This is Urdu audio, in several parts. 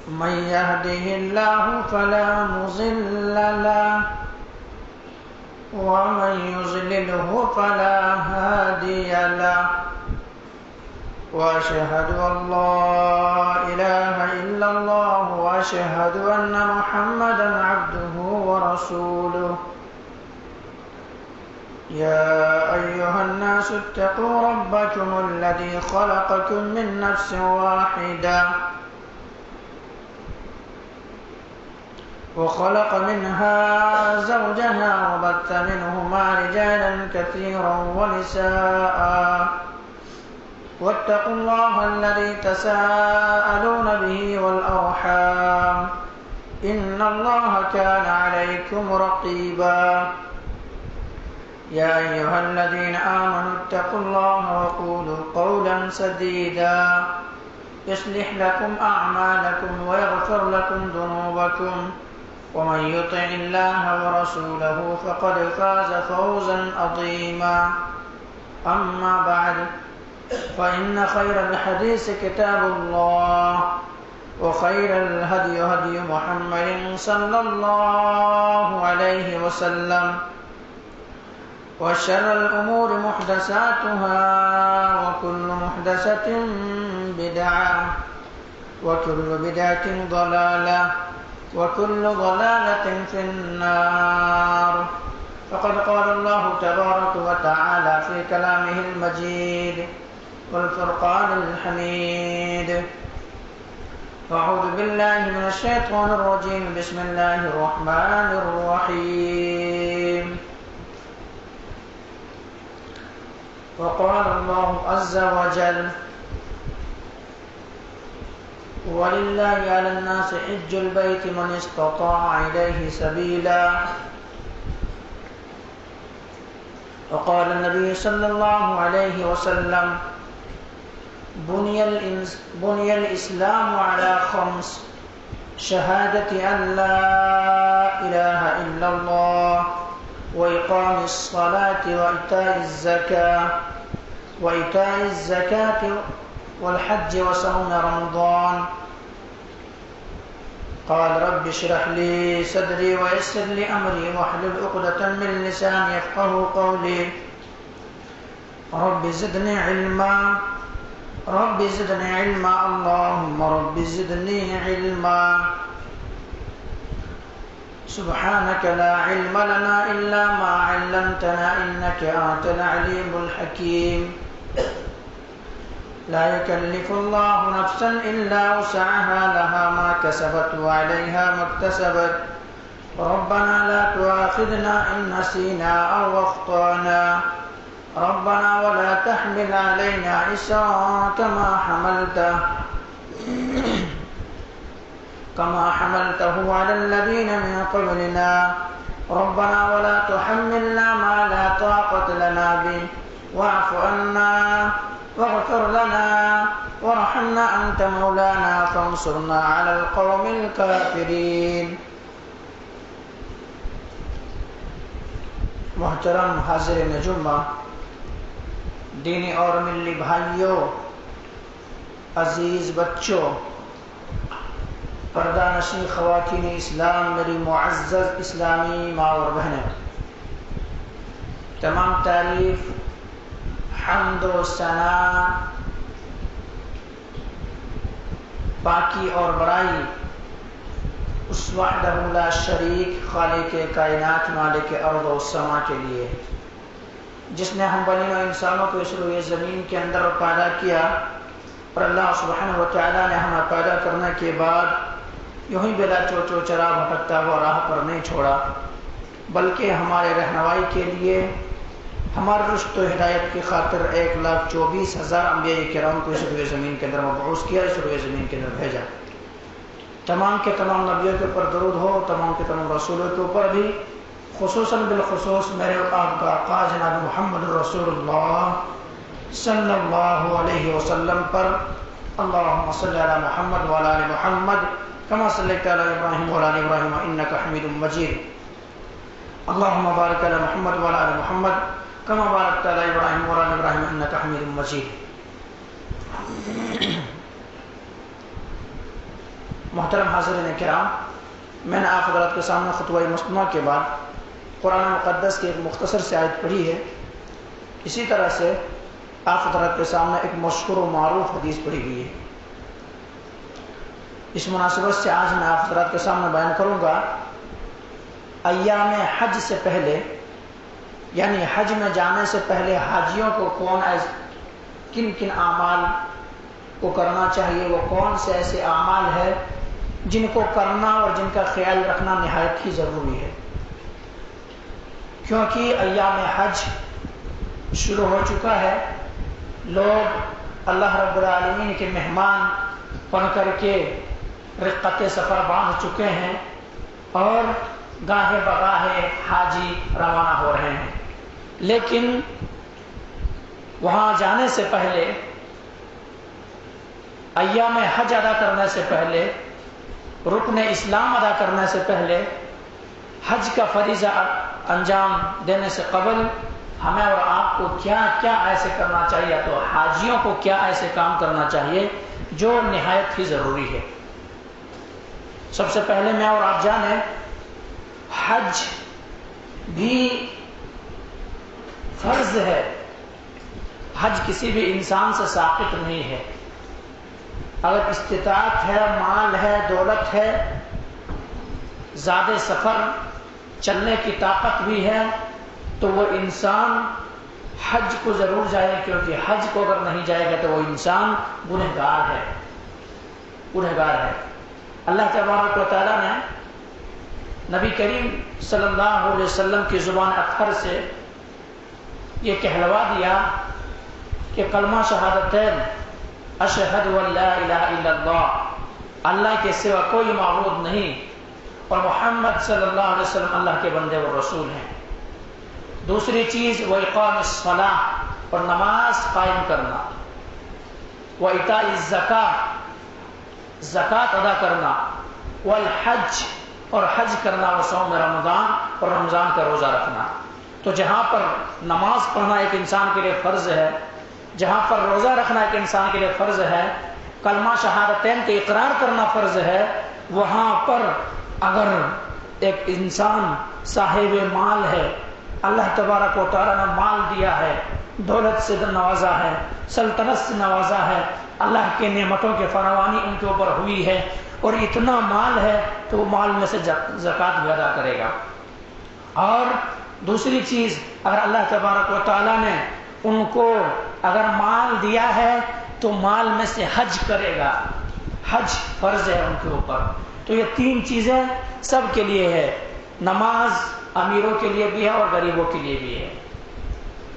من يهده الله فلا مضل له ومن يضلله فلا هادي له وأشهد أن لا إله إلا الله وأشهد أن محمدا عبده ورسوله يا أيها الناس اتقوا ربكم الذي خلقكم من نفس واحدة وخلق منها زوجها وبث منهما رجالا كثيرا ونساء واتقوا الله الذي تساءلون به والأرحام إن الله كان عليكم رقيبا يا أيها الذين آمنوا اتقوا الله وقولوا قولا سديدا يصلح لكم أعمالكم ويغفر لكم ذنوبكم ومن يطع الله ورسوله فقد فاز فوزا عظيما أما بعد فإن خير الحديث كتاب الله وخير الهدي هدي محمد صلى الله عليه وسلم وشر الأمور محدثاتها وكل محدثة بدعة وكل بدعة ضلالة وكل ضلالة في النار فقد قال الله تبارك وتعالى في كلامه المجيد والفرقان الحميد أعوذ بالله من الشيطان الرجيم بسم الله الرحمن الرحيم وقال الله عز وجل ولله على الناس حج البيت من استطاع إليه سبيلا وقال النبي صلى الله عليه وسلم بني الإسلام على خمس شهادة أن لا إله إلا الله وإقام الصلاة وإيتاء الزكاة والحج وصوم رمضان قال رب اشرح لي صدري ويسر لي أمري واحلل عقدة من لساني يفقهوا قولي رب زدني علما اللهم رب زدني علما سبحانك لا علم لنا إلا ما علمتنا إنك أنت العليم الحكيم لا يكلف الله نفسا إلا وسعها لها ما كسبت وعليها ما اكتسبت ربنا لا تؤاخذنا إن نسينا أو أخطأنا ربنا ولا تحمل علينا إصرا كما حملته على الذين من قبلنا ربنا ولا تحملنا ما لا طاقة لنا به واعف عنا واغفر لنا وارحمنا أنت مولانا فانصرنا على القوم الكافرين. محترم حاضرین جمعہ، دینی اور ملی بھائیوں، عزیز بچوں، پردہ نشین خواتین اسلام، میری معزز اسلامی ماں اور بہنیں، تمام تعریف، حمد و ثنا، پاکی اور بڑائی اس وحدہ لا شریک خالق کائنات مالک ارض و سما کے لیے، جس نے ہم بنی و انسانوں کو اس روئے زمین کے اندر پیدا کیا، اور اللہ سبحانہ و تعالیٰ نے ہمیں پیدا کرنے کے بعد یوں ہی بلا چوچو چرا بھٹکتا ہوا راہ پر نہیں چھوڑا، بلکہ ہمارے رہنمائی کے لیے، ہمارے رشد و ہدایت کی خاطر 1,24,000 انبیاء کرام کو اس روئے زمین کے اندر مبعوث کیا، اس روئے زمین کے اندر بھیجا۔ تمام کے تمام نبیوں کے اوپر درود ہو، تمام کے تمام رسولوں کے اوپر بھی، خصوصاً بالخصوص میرے آپ کا آقا جناب محمد رسول اللہ صلی اللہ علیہ وسلم پر اللہم صلی علی محمد وعلی آل محمد کما صلیت علی ابراہیم وعلی آل ابراہیم انکا حمید مجید اللہم بارک علی محمد وعلی آل محمد کما بارکت علی ابراہیم وعلی آل ابراہیم انکا حمید مجید۔ محترم حاضرین کرام، میں نے آپ حضرات کے سامنے خطبہ مصنوعہ کے بعد قرآن مقدس کی ایک مختصر سی آیت پڑھی ہے. اسی طرح سے آپ حضرات کے سامنے ایک مشہور و معروف حدیث پڑھی گئی ہے. اس مناسبت سے آج میں آپ حضرات کے سامنے بیان کروں گا ایام حج سے پہلے، یعنی حج میں جانے سے پہلے حاجیوں کو کن کن اعمال کو کرنا چاہیے، وہ کون سے ایسے اعمال ہیں جن کو کرنا اور جن کا خیال رکھنا نہایت ہی ضروری ہے. کیونکہ ایام حج شروع ہو چکا ہے، لوگ اللہ رب العالمین کے مہمان بن کر کے رقت سفر باندھ چکے ہیں اور گاہے بگاہے حاجی روانہ ہو رہے ہیں. لیکن وہاں جانے سے پہلے، ایام حج ادا کرنے سے پہلے، رکن اسلام ادا کرنے سے پہلے، حج کا فریضہ انجام دینے سے قبل ہمیں اور آپ کو کیا کیا ایسے کرنا چاہیے، تو حاجیوں کو کیا ایسے کام کرنا چاہیے جو نہایت ہی ضروری ہے. سب سے پہلے میں اور آپ جانیں، حج بھی فرض ہے. حج کسی بھی انسان سے ساقط نہیں ہے. اگر استطاعت ہے، مال ہے، دولت ہے، زیادہ سفر چلنے کی طاقت بھی ہے، تو وہ انسان حج کو ضرور جائے، کیونکہ حج کو اگر نہیں جائے گا تو وہ انسان گنہگار ہے. اللہ تبارک و تعالیٰ نے نبی کریم صلی اللہ علیہ وسلم کی زبان اطہر سے یہ کہلوا دیا کہ کلمہ شہادتین اشہد ان لا الہ الا اللہ، اللہ کے سوا کوئی معبود نہیں اور محمد صلی اللہ علیہ وسلم اللہ کے بندے و رسول ہیں. دوسری چیز وہ اقام الصلاۃ، اور نماز قائم کرنا، وہ ایتاء الزکاۃ، زکوٰۃ ادا کرنا، والحج، اور حج کرنا، وہ صوم رمضان، اور رمضان کا روزہ رکھنا. تو جہاں پر نماز پڑھنا ایک انسان کے لیے فرض ہے، جہاں پر روزہ رکھنا ایک انسان کے لیے فرض ہے، کلمہ شہادتین کا اقرار کرنا فرض ہے، وہاں پر اگر ایک انسان صاحب مال ہے، اللہ تبارک و تعالیٰ نے مال دیا ہے، دولت سے نوازا ہے، سلطنت سے نوازا ہے، اللہ کے نعمتوں کے فراوانی ان کے اوپر ہوئی ہے، اور اتنا مال ہے تو وہ مال میں سے زکوٰۃ بھی ادا کرے گا. اور دوسری چیز، اگر اللہ تبارک و تعالیٰ نے ان کو اگر مال دیا ہے تو مال میں سے حج کرے گا. حج فرض ہے ان کے اوپر. تو یہ تین چیزیں سب کے لیے ہے. نماز امیروں کے لیے بھی ہے اور غریبوں کے لیے بھی ہے.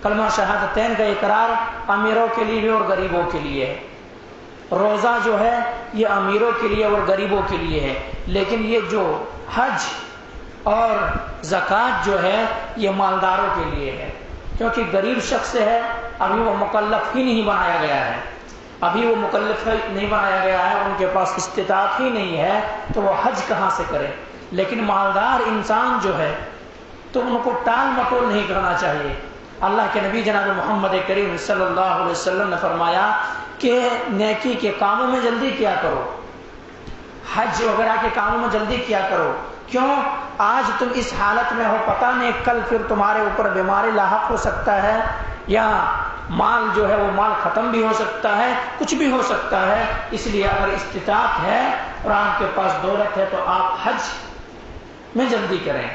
کلمہ شہادتین کا اقرار امیروں کے لیے بھی اور غریبوں کے لیے ہے. روزہ جو ہے یہ امیروں کے لیے اور غریبوں کے لیے ہے. لیکن یہ جو حج اور زکوٰۃ جو ہے یہ مالداروں کے لیے ہے، کیونکہ غریب شخص ہے، ابھی وہ مکلف ہی نہیں بنایا گیا ہے، ان کے پاس استطاعت ہی نہیں ہے، تو وہ حج کہاں سے کرے. لیکن مالدار انسان جو ہے تو ان کو ٹال مٹول نہیں کرنا چاہیے. اللہ کے نبی جناب محمد کریم صلی اللہ علیہ وسلم نے فرمایا کہ نیکی کے کاموں میں جلدی کیا کرو، حج وغیرہ کے کاموں میں جلدی کیا کرو. کیوں؟ آج تم اس حالت میں ہو، پتہ نہیں کل پھر تمہارے اوپر بیماری لاحق ہو سکتا ہے، یا مال جو ہے وہ مال ختم بھی ہو سکتا ہے، کچھ بھی ہو سکتا ہے. اس لیے اگر استطاعت ہے اور آپ کے پاس دولت ہے تو آپ حج میں جلدی کریں،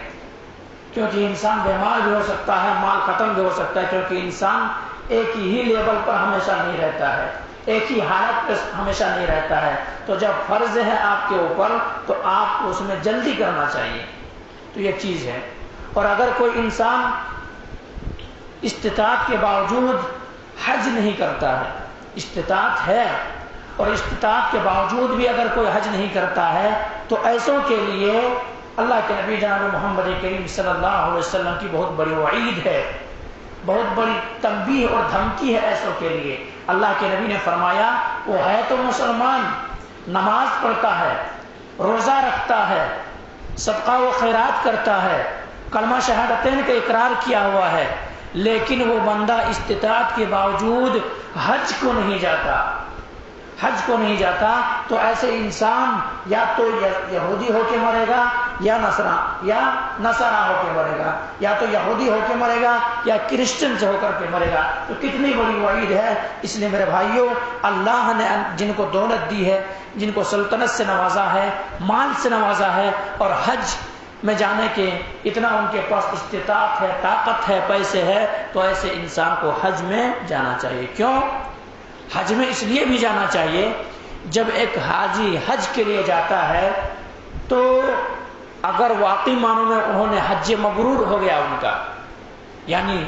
کیونکہ انسان بیمار بھی ہو سکتا ہے، مال ختم بھی ہو سکتا ہے، کیونکہ انسان ایک ہی لیول پر ہمیشہ نہیں رہتا ہے، ایک ہی حالت پہ ہمیشہ نہیں رہتا ہے. تو جب فرض ہے آپ کے اوپر تو آپ کو اس میں جلدی کرنا چاہیے. تو یہ چیز ہے. اور اگر کوئی انسان استطاعت کے باوجود حج نہیں کرتا ہے، استطاعت ہے اور استطاعت کے باوجود بھی اگر کوئی حج نہیں کرتا ہے، تو ایسوں کے لیے اللہ کے نبی جناب محمد کریم صلی اللہ علیہ وسلم کی بہت بڑی وعید ہے، بہت بڑی تنبیہ اور دھمکی ہے ایسوں کے لیے. اللہ کے نبی نے فرمایا وہ ہے تو مسلمان، نماز پڑھتا ہے، روزہ رکھتا ہے، صدقہ و خیرات کرتا ہے، کلمہ شہادتین کا اقرار کیا ہوا ہے، لیکن وہ بندہ استطاعت کے باوجود حج کو نہیں جاتا، حج کو نہیں جاتا تو ایسے انسان یا تو یہودی ہو کے مرے گا یا نصارا ہو کے مرے گا، یا تو یہودی ہو کے مرے گا یا کرسچن سے ہو کر کے مرے گا۔ تو کتنی بڑی وعید ہے۔ اس لیے میرے بھائیوں، اللہ نے جن کو دولت دی ہے، جن کو سلطنت سے نوازا ہے، مال سے نوازا ہے، اور حج میں جانے کے اتنا ان کے پاس استطاعت ہے، طاقت ہے، پیسے ہے، تو ایسے انسان کو حج میں جانا چاہیے۔ کیوں؟ حج میں اس لیے بھی جانا چاہیے، جب ایک حاجی حج کے لیے جاتا ہے تو اگر واقعی معنوں میں انہوں نے حج مبرور ہو گیا ان کا، یعنی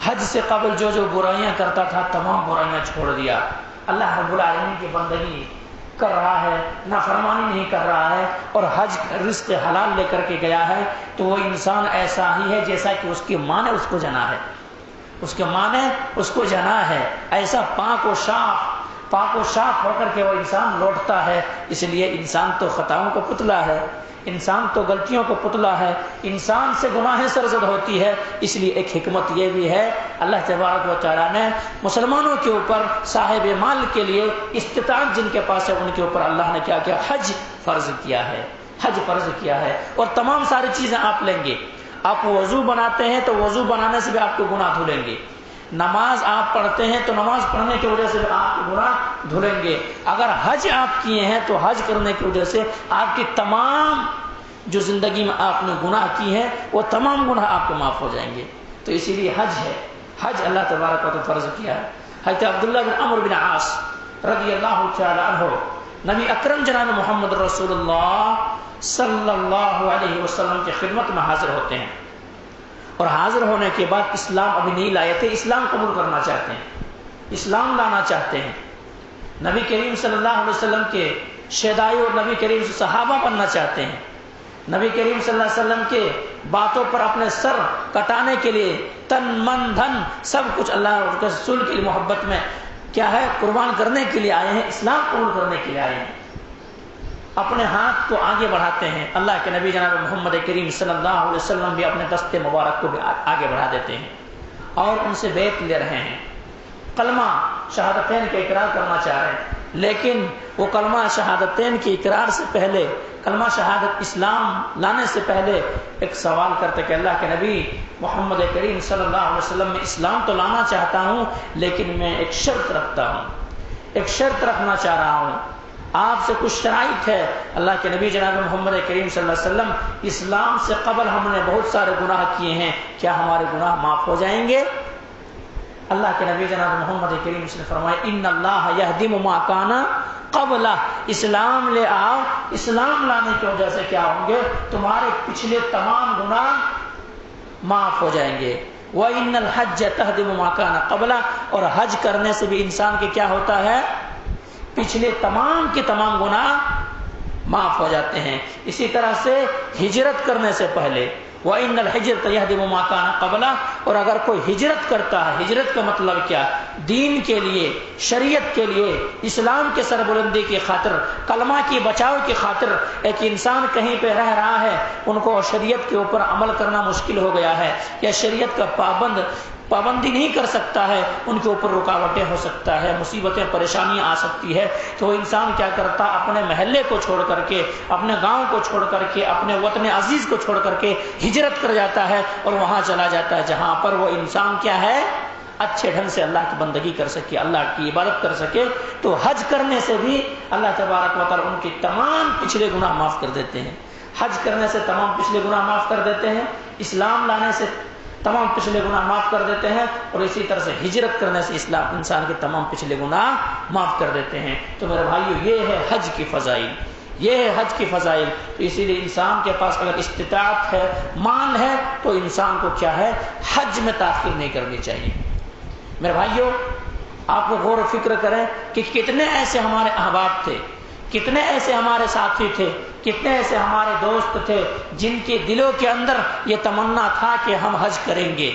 حج سے قبل جو جو برائیاں کرتا تھا تمام برائیاں چھوڑ دیا، اللہ رب العالمین کی بندگی کر رہا ہے، نافرمانی نہیں کر رہا ہے، اور حج رزق حلال لے کر کے گیا ہے، تو وہ انسان ایسا ہی ہے جیسا کہ اس کی ماں نے اس کو جنا ہے، اس کے ماں نے اس کو جنا ہے، ایسا پاک و صاف ہو کر کے وہ انسان لوٹتا ہے۔ اس لیے انسان تو خطاؤں کا پتلا ہے، انسان تو غلطیوں کو پتلا ہے، انسان سے گناہیں سرزد ہوتی ہے۔ اس لیے ایک حکمت یہ بھی ہے، اللہ تبارک و تعالیٰ نے مسلمانوں کے اوپر صاحب مال کے لیے استطاعت جن کے پاس ہے ان کے اوپر اللہ نے کیا کیا؟ حج فرض کیا ہے، حج فرض کیا ہے۔ اور تمام ساری چیزیں آپ لیں گے، آپ وضو بناتے ہیں تو وضو بنانے سے بھی آپ کو گناہ دھلیں گے، نماز آپ پڑھتے ہیں تو نماز پڑھنے کی وجہ سے بھی آپ کے گناہ دھلیں گے، اگر حج آپ کیے ہیں تو حج کرنے کی وجہ سے آپ کی تمام جو زندگی میں آپ نے گناہ کی ہیں وہ تمام گناہ آپ کو معاف ہو جائیں گے۔ تو اسی لیے حج ہے، حج اللہ تبارک و تعالیٰ فرض کیا ہے۔ حضرت عبداللہ بن عمرو بن عاص رضی اللہ تعالی عنہ نبی اکرم جناب محمد رسول اللہ صلی اللہ علیہ وسلم کی خدمت میں حاضر ہوتے ہیں، اور حاضر ہونے کے بعد اسلام ابھی نہیں لائے تھے، اسلام قبول کرنا چاہتے ہیں، اسلام لانا چاہتے ہیں، نبی کریم صلی اللہ علیہ وسلم کے شیدائی اور نبی کریم سے صحابہ بننا چاہتے ہیں، نبی کریم صلی اللہ علیہ وسلم کے باتوں پر اپنے سر کٹانے کے لیے تن من دھن سب کچھ اللہ اور اس کے رسول کی محبت میں کیا ہے قربان کرنے کے لیے آئے ہیں، اسلام قبول کرنے کے لیے آئے ہیں، اپنے ہاتھ کو آگے بڑھاتے ہیں۔ اللہ کے نبی جناب محمد کریم صلی اللہ علیہ وسلم بھی اپنے دست مبارک کو بھی آگے بڑھا دیتے ہیں اور ان سے بیعت لے رہے ہیں، کلمہ شہادتین کے اقرار کرنا چاہ رہے ہیں، لیکن وہ کلمہ شہادتین کے اقرار سے پہلے، کلمہ شہادت اسلام لانے سے پہلے ایک سوال کرتے کہ اللہ کے نبی محمد کریم صلی اللہ علیہ وسلم میں اسلام تو لانا چاہتا ہوں، لیکن میں ایک شرط رکھتا ہوں، ایک شرط رکھنا چاہ رہا ہوں، آپ سے کچھ شرائط ہے۔ اللہ کے نبی جناب محمد کریم صلی اللہ علیہ وسلم، اسلام سے قبل ہم نے بہت سارے گناہ کیے ہیں، کیا ہمارے گناہ معاف ہو جائیں گے؟ اللہ کے نبی جناب محمد کریم نے فرمایا ان اللہ یہدم ما کان قبلہ، اسلام لے آؤ، اسلام لانے کی وجہ سے کیا ہوں گے؟ تمہارے پچھلے تمام گناہ معاف ہو جائیں گے۔ وَإِنَّ الْحَجَّ تَهْدِمُ مَا كَانَ قَبْلَهُ، اور حج کرنے سے بھی انسان کے کیا ہوتا ہے؟ پچھلے تمام کے تمام گناہ معاف ہو جاتے ہیں۔ اسی طرح سے ہجرت کرنے سے پہلے وَإِنَّ الْحِجْرَةَ يَهْدِمُ مَا كَانَ قَبْلَهُ، اور اگر کوئی ہجرت کرتا ہے، ہجرت کا مطلب کیا؟ دین کے لیے، شریعت کے لیے، اسلام کے سربلندی کی خاطر، کلمہ کی بچاؤ کی خاطر ایک انسان کہیں پہ رہ رہا ہے، ان کو شریعت کے اوپر عمل کرنا مشکل ہو گیا ہے، یا شریعت کا پابندی نہیں کر سکتا ہے، ان کے اوپر رکاوٹیں ہو سکتا ہے، مصیبتیں پریشانیاں آ سکتی ہے، تو وہ انسان کیا کرتا؟ اپنے محلے کو چھوڑ کر کے، اپنے گاؤں کو چھوڑ کر کے، اپنے وطن عزیز کو چھوڑ کر کے ہجرت کر جاتا ہے، اور وہاں چلا جاتا ہے جہاں پر وہ انسان کیا ہے؟ اچھے ڈھنگ سے اللہ کی بندگی کر سکے، اللہ کی عبادت کر سکے۔ تو حج کرنے سے بھی اللہ تبارک و تعالیٰ ان کے تمام پچھلے گناہ معاف کر دیتے ہیں، حج کرنے سے تمام پچھلے گناہ معاف کر دیتے ہیں، اسلام لانے سے تمام پچھلے گناہ معاف کر دیتے ہیں، اور اسی طرح سے ہجرت کرنے سے اسلام انسان کے تمام پچھلے گناہ معاف کر دیتے ہیں۔ تو میرے بھائیو، یہ ہے حج کی فضائل، یہ ہے حج کی فضائل۔ تو اسی لیے انسان کے پاس اگر استطاعت ہے، مال ہے، تو انسان کو کیا ہے؟ حج میں تاخیر نہیں کرنی چاہیے۔ میرے بھائیو، آپ کو غور و فکر کریں کہ کتنے ایسے ہمارے احباب تھے، کتنے ایسے ہمارے ساتھی تھے، کتنے ایسے ہمارے دوست تھے جن کے دلوں کے اندر یہ تمنا تھا کہ ہم حج کریں گے،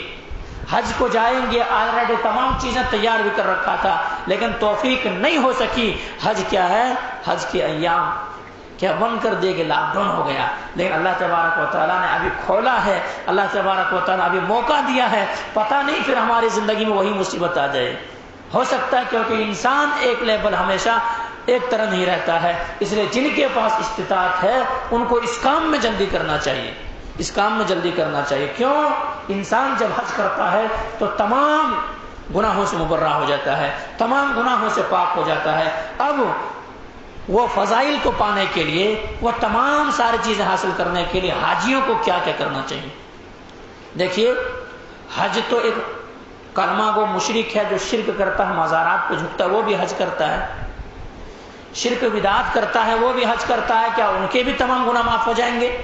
حج کو جائیں گے، آلریڈی تمام چیزیں تیار بھی کر رکھا تھا، لیکن توفیق نہیں ہو سکی۔ حج کیا ہے؟ حج کے ایام کیا بن کر دے گے، لاک ڈاؤن ہو گیا، لیکن اللہ تبارک و تعالیٰ نے ابھی کھولا ہے، اللہ تبارک و تعالیٰ نے ابھی موقع دیا ہے، پتہ نہیں پھر ہماری زندگی میں وہی مصیبت آ جائے، ہو سکتا ہے کیونکہ انسان ایک لیول ہمیشہ ایک طرح نہیں رہتا ہے، اس لیے جن کے پاس استطاعت ہے ان کو اس کام میں جلدی کرنا چاہیے، اس کام میں جلدی کرنا چاہیے۔ کیوں؟ انسان جب حج کرتا ہے تو تمام گناہوں سے مبرہ ہو جاتا ہے، تمام گناہوں سے پاک ہو جاتا ہے۔ اب وہ فضائل کو پانے کے لیے، وہ تمام ساری چیزیں حاصل کرنے کے لیے حاجیوں کو کیا کیا کرنا چاہیے؟ دیکھیے، حج تو ایک کلمہ گو مشرک ہے جو شرک کرتا ہے، مزارات پہ جھکتا ہے، وہ بھی حج کرتا ہے۔ شرک بدعت کرتا ہے وہ بھی حج کرتا ہے، کیا ان کے بھی تمام گناہ معاف ہو جائیں گے؟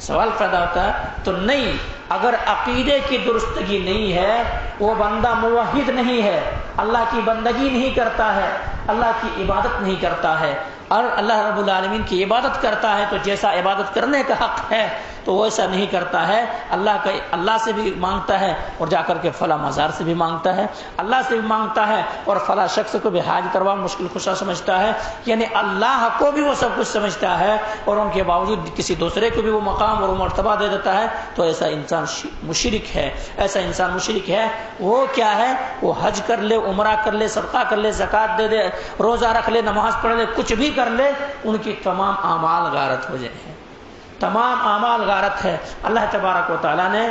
سوال پیدا ہوتا ہے۔ تو نہیں، اگر عقیدے کی درستگی نہیں ہے، وہ بندہ موحد نہیں ہے، اللہ کی بندگی نہیں کرتا ہے، اللہ کی عبادت نہیں کرتا ہے، اور اللہ رب العالمین کی عبادت کرتا ہے تو جیسا عبادت کرنے کا حق ہے تو وہ ایسا نہیں کرتا ہے، اللہ سے بھی مانگتا ہے اور جا کر کے فلاں مزار سے بھی مانگتا ہے، اللہ سے بھی مانگتا ہے اور فلاں شخص کو بھی حاج کروا مشکل کشا سمجھتا ہے، یعنی اللہ کو بھی وہ سب کچھ سمجھتا ہے اور ان کے باوجود کسی دوسرے کو بھی وہ مقام اور وہ مرتبہ دے دیتا ہے، تو ایسا انسان مشرک ہے، ایسا انسان مشرک ہے۔ وہ کیا ہے؟ وہ حج کر لے، عمرہ کر لے، صدقہ کر لے، زکوٰۃ دے دے، روزہ رکھ لے، نماز پڑھ لے، کچھ بھی کر لے، ان کی تمام اعمال غارت ہو جائے، تمام اعمال غارت ہے۔ اللہ تبارک و تعالیٰ نے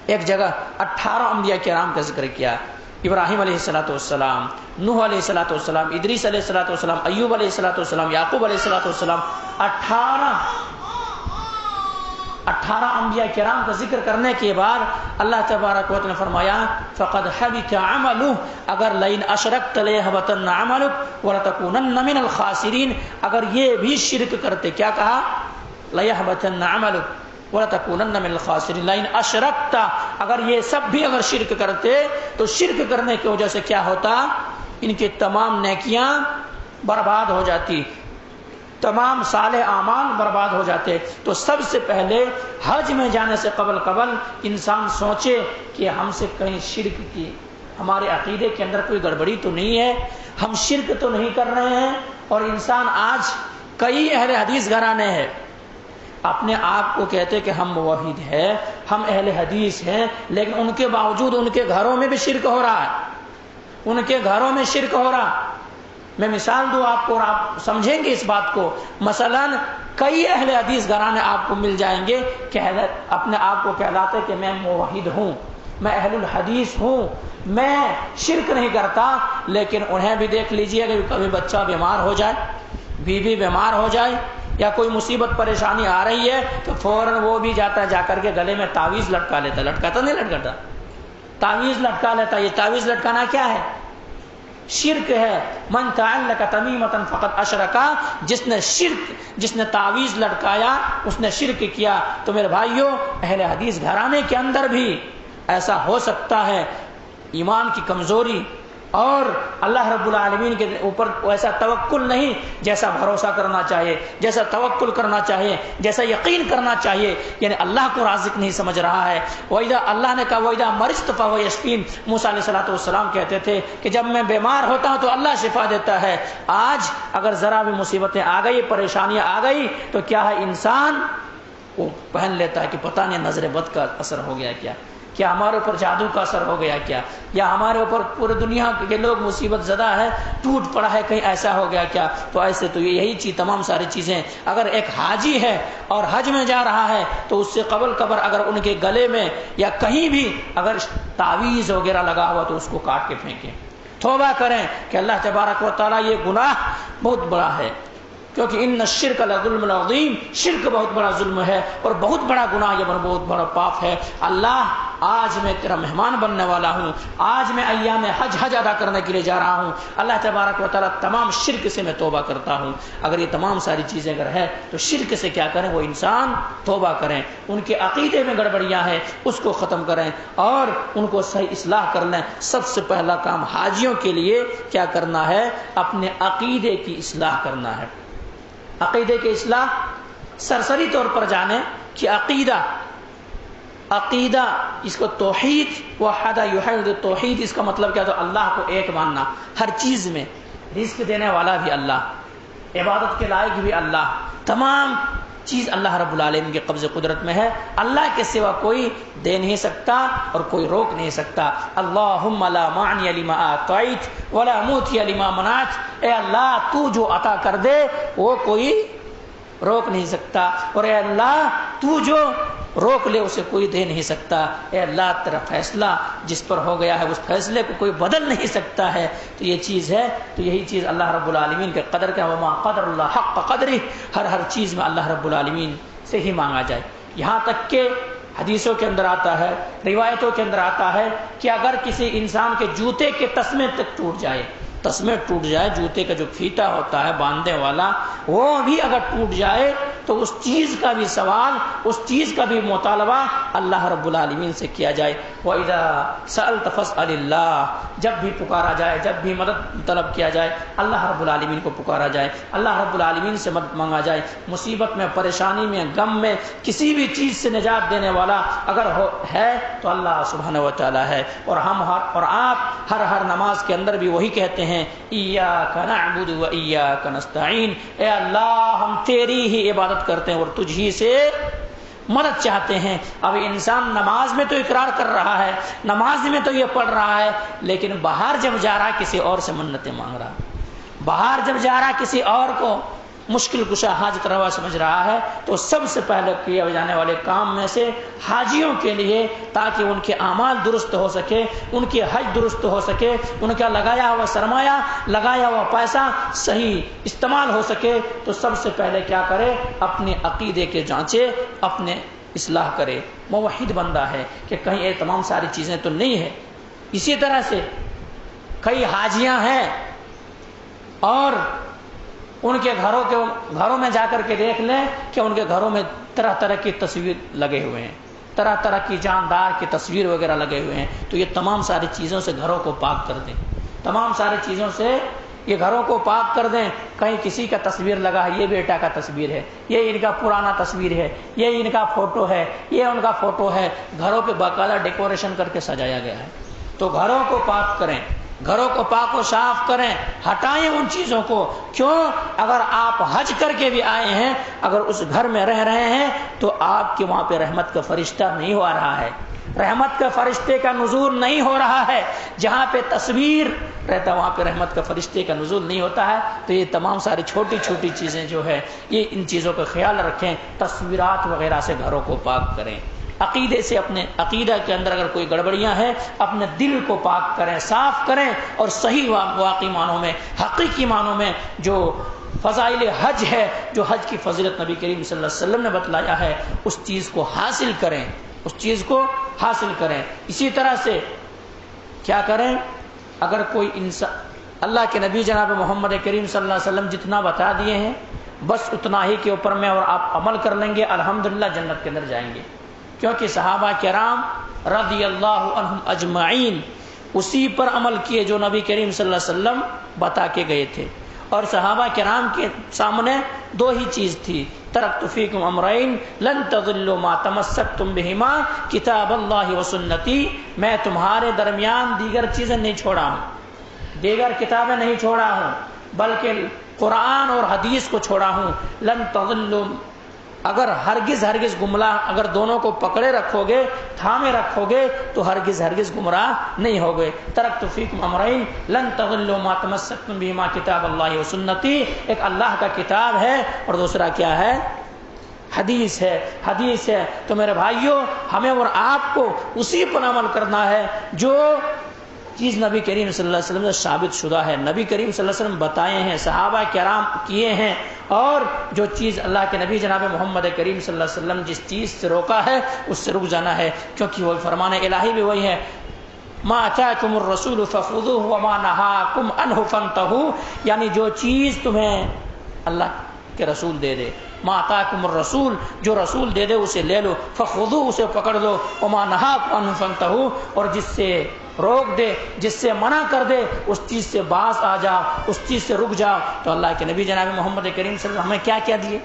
ایک جگہ 18 انبیاء کرام کا ذکر کیا، ابراہیم علیہ الصلوۃ والسلام، نوح علیہ الصلوۃ والسلام، ادریس علیہ الصلوۃ والسلام، ایوب علیہ الصلوۃ والسلام، یعقوب علیہ الصلوۃ والسلام، 18 انبیاء کرام کا ذکر کرنے کے بعد اللہ تبارک و تعالیٰ نے فرمایا فقد حبط عملہ، اگر لئن اشرکت لیحبطن عملک ولتکونن من الخاسرین، اگر یہ بھی شرک کرتے، کیا کہا؟ لیحبطن عملک ولتکونن من الخاسرین، لئن اشرکت، اگر یہ سب بھی اگر شرک کرتے تو شرک کرنے کی وجہ سے کیا ہوتا؟ ان کی تمام نیکیاں برباد ہو جاتی، تمام صالح اعمال برباد ہو جاتے۔ تو سب سے پہلے حج میں جانے سے قبل انسان سوچے کہ ہم سے کہیں شرک کی، ہمارے عقیدے کے اندر کوئی گڑبڑی تو نہیں ہے، ہم شرک تو نہیں کر رہے ہیں۔ اور انسان آج کئی اہل حدیث گھرانے ہیں، اپنے آپ کو کہتے کہ ہم موحد ہیں، ہم اہل حدیث ہیں، لیکن ان کے باوجود ان کے گھروں میں بھی شرک ہو رہا ہے، ان کے گھروں میں شرک ہو رہا۔ میں مثال دوں آپ کو اور آپ سمجھیں گے اس بات کو۔ مثلا کئی اہل حدیث گھرانے آپ کو مل جائیں گے کہ اپنے آپ کو کہلاتے کہ میں موحد ہوں، میں اہل الحدیث ہوں، میں شرک نہیں کرتا، لیکن انہیں بھی دیکھ لیجئے کہ کبھی بچہ بیمار ہو جائے، بیوی بیمار ہو جائے، یا کوئی مصیبت پریشانی آ رہی ہے تو فوراً وہ بھی جاتا ہے، جا کر کے گلے میں تعویذ لٹکا لیتا، لٹکاتا نہیں لٹکاتا، تعویذ لٹکا لیتا۔ یہ تعویذ لٹکانا کیا ہے؟ شرک ہے۔ من تعلق تمیمۃ فقد اشرک، جس نے تعویذ لٹکایا اس نے شرک کیا۔ تو میرے بھائیوں، اہل حدیث گھرانے کے اندر بھی ایسا ہو سکتا ہے، ایمان کی کمزوری اور اللہ رب العالمین کے اوپر ایسا توکل نہیں جیسا بھروسہ کرنا چاہیے، جیسا توکل کرنا چاہیے، جیسا یقین کرنا چاہیے، یعنی اللہ کو رازق نہیں سمجھ رہا ہے۔ وَإِذَا، اللہ نے کہا وَإِذَا مَرِضْتُ فَهُوَ يَشْفِينِ، موسیٰ علیہ الصلوۃ والسلام کہتے تھے کہ جب میں بیمار ہوتا ہوں تو اللہ شفا دیتا ہے۔ آج اگر ذرا بھی مصیبتیں آ گئی، پریشانیاں آ گئی تو کیا ہے، انسان وہ پہن لیتا ہے کہ پتہ نہیں نظر بد کا اثر ہو گیا کیا ہمارے اوپر جادو کا اثر ہو گیا یا ہمارے اوپر پورے دنیا کے لوگ مصیبت زدہ ہے، ٹوٹ پڑا ہے، کہیں ایسا ہو گیا کیا؟ تو ایسے تو یہی چیز، تمام ساری چیزیں، اگر ایک حاجی ہے اور حج میں جا رہا ہے تو اس سے قبل اگر ان کے گلے میں یا کہیں بھی اگر تعویذ وغیرہ لگا ہوا تو اس کو کاٹ کے پھینکیں، توبہ کریں کہ اللہ تبارک و تعالیٰ یہ گناہ بہت بڑا ہے، کیونکہ ان الشرک لظلم عظیم، شرک بہت بڑا ظلم ہے اور بہت بڑا گناہ، یہ بہت بڑا پاپ ہے۔ اللہ، آج میں تیرا مہمان بننے والا ہوں، آج میں ایام حج ادا کرنے کے لیے جا رہا ہوں، اللہ تبارک و تعالیٰ تمام شرک سے میں توبہ کرتا ہوں۔ اگر یہ تمام ساری چیزیں اگر ہے تو شرک سے کیا کریں؟ وہ انسان توبہ کریں، ان کے عقیدے میں گڑبڑیاں ہیں اس کو ختم کریں اور ان کو صحیح اصلاح کر لیں۔ سب سے پہلا کام حاجیوں کے لیے کیا کرنا ہے؟ اپنے عقیدے کی اصلاح کرنا ہے۔ عقیدے کی اصلاح سرسری طور پر جانیں کہ عقیدہ اس کو توحید، وحدہ یوحد، توحید اس کا مطلب کیا؟ تو اللہ کو ایک ماننا، ہر چیز میں، رزق دینے والا بھی اللہ، عبادت کے لائق بھی اللہ، تمام چیز اللہ رب العالمین کے قبض قدرت میں ہے، اللہ کے سوا کوئی دے نہیں سکتا اور کوئی روک نہیں سکتا۔ اللہم لا معنی لما اعطیت ولا موتی لما منعت، اے اللہ تو جو عطا کر دے وہ کوئی روک نہیں سکتا، اور اے اللہ تو جو روک لے اسے کوئی دے نہیں سکتا۔ اے اللہ تیرا فیصلہ جس پر ہو گیا ہے اس فیصلے کو کوئی بدل نہیں سکتا ہے۔ تو یہ چیز ہے، تو یہی چیز اللہ رب العالمین کے قدر کا، وما قدر اللہ حق قدرہ، ہر چیز میں اللہ رب العالمین سے ہی مانگا جائے۔ یہاں تک کہ حدیثوں کے اندر آتا ہے، روایتوں کے اندر آتا ہے کہ اگر کسی انسان کے جوتے کے تسمے تک ٹوٹ جائے، تسمے ٹوٹ جائے، جوتے کا جو پھیتا ہوتا ہے باندھنے والا وہ بھی اگر ٹوٹ جائے تو اس چیز کا بھی سوال، اس چیز کا بھی مطالبہ اللہ رب العالمین سے کیا جائے۔ وَإِذَا سَأَلْتَ فَاسْأَلِ اللَّهِ، جب بھی پکارا جائے، جب بھی مدد طلب کیا جائے اللہ رب العالمین کو پکارا جائے، اللہ رب العالمین سے مدد مانگا جائے۔ مصیبت میں، پریشانی میں، غم میں، کسی بھی چیز سے نجات دینے والا اگر ہے تو اللہ سبحانہ و تعالی ہے۔ اور ہم اور آپ ہر نماز کے اندر بھی وہی کہتے ہیں، ایاک نعبد و ایاک نستعین، اے اللہ ہم تیری ہی عبادت کرتے ہیں اور تجھ ہی سے مدد چاہتے ہیں۔ اب انسان نماز میں تو اقرار کر رہا ہے، نماز میں تو یہ پڑھ رہا ہے، لیکن باہر جب جا رہا کسی اور سے منتیں مانگ رہا، باہر جب جا رہا کسی اور کو مشکل کشا حاجت روا سمجھ رہا ہے، تو سب سے پہلے کیے جانے والے کام میں سے حاجیوں کے لیے، تاکہ ان کے اعمال درست ہو سکے، ان کے حج درست ہو سکے، ان کا لگایا ہوا سرمایہ، لگایا ہوا پیسہ صحیح استعمال ہو سکے، تو سب سے پہلے کیا کرے؟ اپنے عقیدے کے جانچے، اپنے اصلاح کرے۔ موحد بندہ ہے کہ کہیں یہ تمام ساری چیزیں تو نہیں ہے۔ اسی طرح سے کئی حاجیاں ہیں اور ان کے گھروں میں جا کر کے دیکھ لیں کہ ان کے گھروں میں طرح طرح کی تصویر لگے ہوئے ہیں، طرح طرح کی جاندار کی تصویر وغیرہ لگے ہوئے ہیں۔ تو یہ تمام ساری چیزوں سے گھروں کو پاک کر دیں، تمام ساری چیزوں سے یہ گھروں کو پاک کر دیں۔ کہیں کسی کا تصویر لگا ہے، یہ بیٹا کا تصویر ہے، یہ ان کا پرانا تصویر ہے، یہ ان کا فوٹو ہے، یہ ان کا فوٹو ہے، گھروں پہ باقاعدہ ڈیکوریشن کر کے سجایا گیا ہے۔ تو گھروں کو پاک کریں، گھروں کو پاک و صاف کریں، ہٹائیں ان چیزوں کو۔ کیوں؟ اگر آپ حج کر کے بھی آئے ہیں، اگر اس گھر میں رہ رہے ہیں تو آپ کے وہاں پہ رحمت کا فرشتہ نہیں ہو رہا ہے، رحمت کا فرشتے کا نزول نہیں ہو رہا ہے۔ جہاں پہ تصویر رہتا ہے وہاں پہ رحمت کا فرشتے کا نزول نہیں ہوتا ہے۔ تو یہ تمام ساری چھوٹی چھوٹی چیزیں جو ہے، یہ ان چیزوں کا خیال رکھیں۔ تصویرات وغیرہ سے گھروں کو پاک کریں۔ عقیدے سے، اپنے عقیدہ کے اندر اگر کوئی گڑبڑیاں ہیں، اپنے دل کو پاک کریں، صاف کریں، اور صحیح واقعی معنوں میں، حقیقی معنوں میں جو فضائل حج ہے، جو حج کی فضیلت نبی کریم صلی اللہ علیہ وسلم نے بتلایا ہے، اس چیز کو حاصل کریں، اس چیز کو حاصل کریں۔ اسی طرح سے کیا کریں؟ اگر کوئی انسان، اللہ کے نبی جناب محمد کریم صلی اللہ علیہ وسلم جتنا بتا دیے ہیں بس اتنا ہی کے اوپر میں اور آپ عمل کر لیں گے، الحمدللہ جنت کے اندر جائیں گے۔ کیونکہ صحابہ کرام رضی اللہ عنہم اجمعین اسی پر عمل کیے جو نبی کریم صلی اللہ علیہ وسلم بتا کے گئے تھے۔ اور صحابہ کرام کے سامنے دو ہی چیز تھی، ترکت فیکم امرین لن تضلوا ما تمسکتم بہما کتاب اللہ و سنتی، میں تمہارے درمیان دیگر چیزیں نہیں چھوڑا ہوں، دیگر کتابیں نہیں چھوڑا ہوں، بلکہ قرآن اور حدیث کو چھوڑا ہوں۔ لن تضلوا، اگر ہرگز گمراہ، اگر دونوں کو پکڑے رکھو گے، تھامے رکھو گے تو ہرگز گمراہ نہیں ہوگے۔ ترکت فیکم امرین لن تضلوا ما تمسکتم بہما کتاب اللہ و سنتی، ایک اللہ کا کتاب ہے اور دوسرا کیا ہے؟ حدیث ہے، حدیث ہے۔ تو میرے بھائیوں، ہمیں اور آپ کو اسی پر عمل کرنا ہے جو چیز نبی کریم صلی اللہ علیہ وسلم سے ثابت شدہ ہے، نبی کریم صلی اللہ علیہ وسلم بتائے ہیں، صحابہ کرام کیے ہیں، اور جو چیز اللہ کے نبی جناب محمد کریم صلی اللہ علیہ وسلم جس چیز سے روکا ہے اس سے رک جانا ہے، کیونکہ وہ فرمان الہی بھی وہی ہے، ما اتاکم الرسول فخذوه وما نہاکم عنہ فانتہوا، یعنی جو چیز تمہیں اللہ کے رسول دے دے، ما اتاکم الرسول، جو رسول دے دے اسے لے لو، فخذوه اسے پکڑ لو، وما نہاکم عنہ فانتہوا، اور جس سے روک دے، جس سے منع کر دے، اس چیز سے باز آ جاؤ، اس چیز سے رک جاؤ۔ تو اللہ کے نبی جناب محمد کریم صلی اللہ علیہ وسلم ہمیں کیا کیا دیے،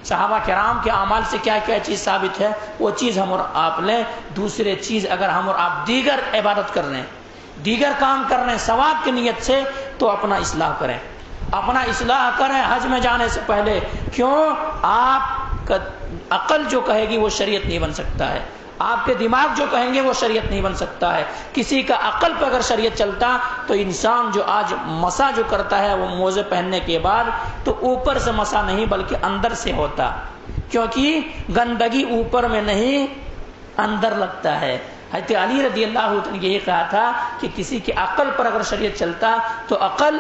صحابہ کرام کے اعمال سے کیا کیا چیز ثابت ہے، وہ چیز ہم اور آپ لیں۔ دوسرے چیز اگر ہم اور آپ دیگر عبادت کر رہے ہیں، دیگر کام کر رہے ہیں ثواب کی نیت سے، تو اپنا اصلاح کریں، اپنا اصلاح کریں حج میں جانے سے پہلے۔ کیوں؟ آپ عقل جو کہے گی وہ شریعت نہیں بن سکتا ہے، آپ کے دماغ جو کہیں گے وہ شریعت نہیں بن سکتا ہے۔ کسی کا عقل پہ اگر شریعت چلتا تو انسان جو آج مسا جو کرتا ہے وہ موزے پہننے کے بعد تو اوپر سے مسا نہیں بلکہ اندر سے ہوتا، کیونکہ گندگی اوپر میں نہیں اندر لگتا ہے۔ حضرت علی رضی اللہ عنہ نے یہی کہا تھا کہ کسی کی عقل پر اگر شریعت چلتا تو عقل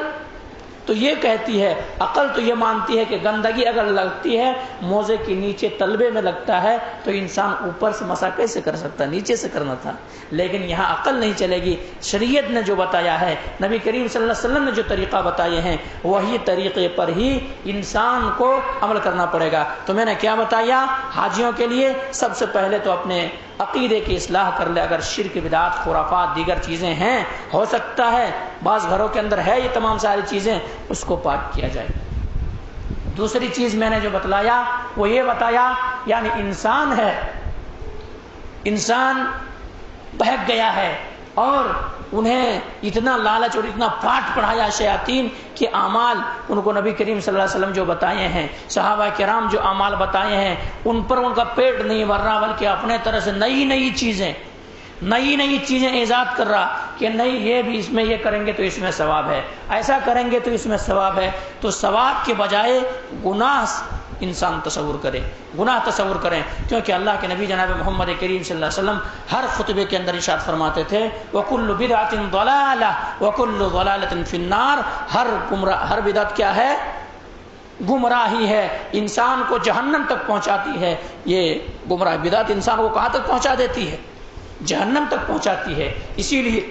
تو یہ کہتی ہے، عقل تو یہ مانتی ہے کہ گندگی اگر لگتی ہے موزے کے نیچے تلبے میں لگتا ہے تو انسان اوپر سے مسا کیسے کر سکتا، نیچے سے کرنا تھا، لیکن یہاں عقل نہیں چلے گی۔ شریعت نے جو بتایا ہے، نبی کریم صلی اللہ علیہ وسلم نے جو طریقہ بتائے ہیں وہی طریقے پر ہی انسان کو عمل کرنا پڑے گا۔ تو میں نے کیا بتایا، حاجیوں کے لیے سب سے پہلے تو اپنے عقیدے کی اصلاح کر لے۔ اگر شرک، بدعات، خرافات، دیگر چیزیں ہیں، ہو سکتا ہے بعض گھروں کے اندر ہے یہ تمام ساری چیزیں، اس کو پاک کیا جائے۔ دوسری چیز میں نے جو بتلایا وہ یہ بتایا، یعنی انسان ہے، انسان بہک گیا ہے اور انہیں اتنا لالچ اور اتنا پاٹ پڑھایا شیاطین کہ اعمال ان کو نبی کریم صلی اللہ علیہ وسلم جو بتائے ہیں، صحابہ کرام جو اعمال بتائے ہیں ان پر ان کا پیٹ نہیں بھر رہا، بلکہ اپنے طرح سے نئی چیزیں ایجاد کر رہا کہ نہیں یہ بھی اس میں یہ کریں گے تو اس میں ثواب ہے، ایسا کریں گے تو اس میں ثواب ہے۔ تو ثواب کے بجائے گناہ انسان تصور کریں، کیونکہ اللہ کے نبی جناب محمد کریم صلی اللہ علیہ وسلم ہر خطبے کے اندر ارشاد فرماتے تھے وَكُلُّ بِدْعَةٍ ضَلَالَةٍ وَكُلُّ ضَلَالَةٍ فِي النَّارِ۔ ہر بدعت کیا ہے؟ گمراہی ہے، انسان کو جہنم تک پہنچاتی ہے۔ یہ گمراہ بدعت انسان کو کہاں تک پہنچا دیتی ہے؟ جہنم تک پہنچاتی ہے۔ اسی لیے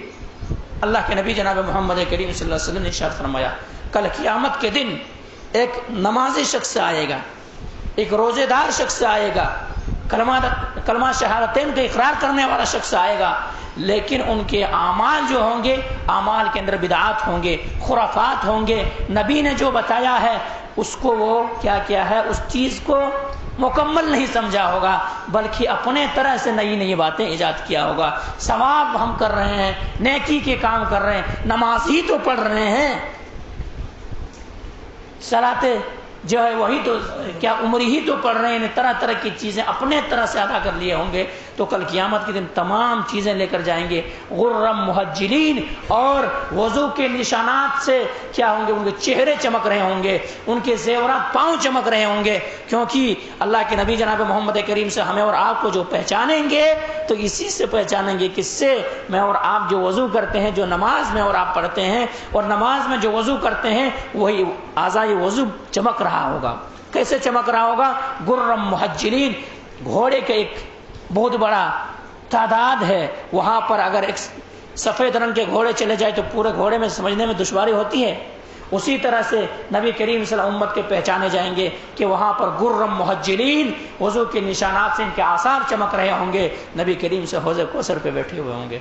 اللہ کے نبی جناب محمد کریم صلی اللہ علیہ وسلم نے ارشاد فرمایا کل قیامت کے دن ایک نمازی شخص آئے گا، ایک روزے دار شخص آئے گا، کلمہ شہادتین کا اقرار کرنے والا شخص آئے گا، لیکن ان کے اعمال جو ہوں گے، اعمال کے اندر بدعات ہوں گے، خرافات ہوں گے، نبی نے جو بتایا ہے اس کو وہ کیا ہے، اس چیز کو مکمل نہیں سمجھا ہوگا، بلکہ اپنے طرح سے نئی باتیں ایجاد کیا ہوگا۔ ثواب ہم کر رہے ہیں، نیکی کے کام کر رہے ہیں، نماز ہی تو پڑھ رہے ہیں، صلاۃ جو ہے وہی تو کیا عمر ہی تو پڑھ رہے ہیں، طرح طرح کی چیزیں اپنے طرح سے ادا کر لیے ہوں گے، تو کل قیامت کے دن تمام چیزیں لے کر جائیں گے غرم محجلین، اور وضو کے نشانات سے کیا ہوں گے، ان کے چہرے چمک رہے ہوں گے، ان کے زیورات پاؤں چمک رہے ہوں گے، کیونکہ اللہ کے نبی جناب محمد کریم سے ہمیں اور آپ کو جو پہچانیں گے تو اسی سے پہچانیں گے، کس سے؟ میں اور آپ جو وضو کرتے ہیں، جو نماز میں اور آپ پڑھتے ہیں، اور نماز میں جو وضو کرتے ہیں وہی اعضائے وضو چمک رہا ہوگا۔ کیسے چمک رہا ہوگا؟ گرم محجلین، گھوڑے کے ایک بہت بڑا تعداد ہے، وہاں پر اگر ایک سفید رنگ کے گھوڑے چلے جائے تو پورے گھوڑے میں سمجھنے میں دشواری ہوتی ہے، اسی طرح سے نبی کریم صلی اللہ علیہ وسلم امت کے پہچانے جائیں گے کہ وہاں پر گرم محجلین، وضو کے نشانات سے ان کے آثار چمک رہے ہوں گے، نبی کریم سے حوض کوثر پہ بیٹھے ہوئے ہوں گے،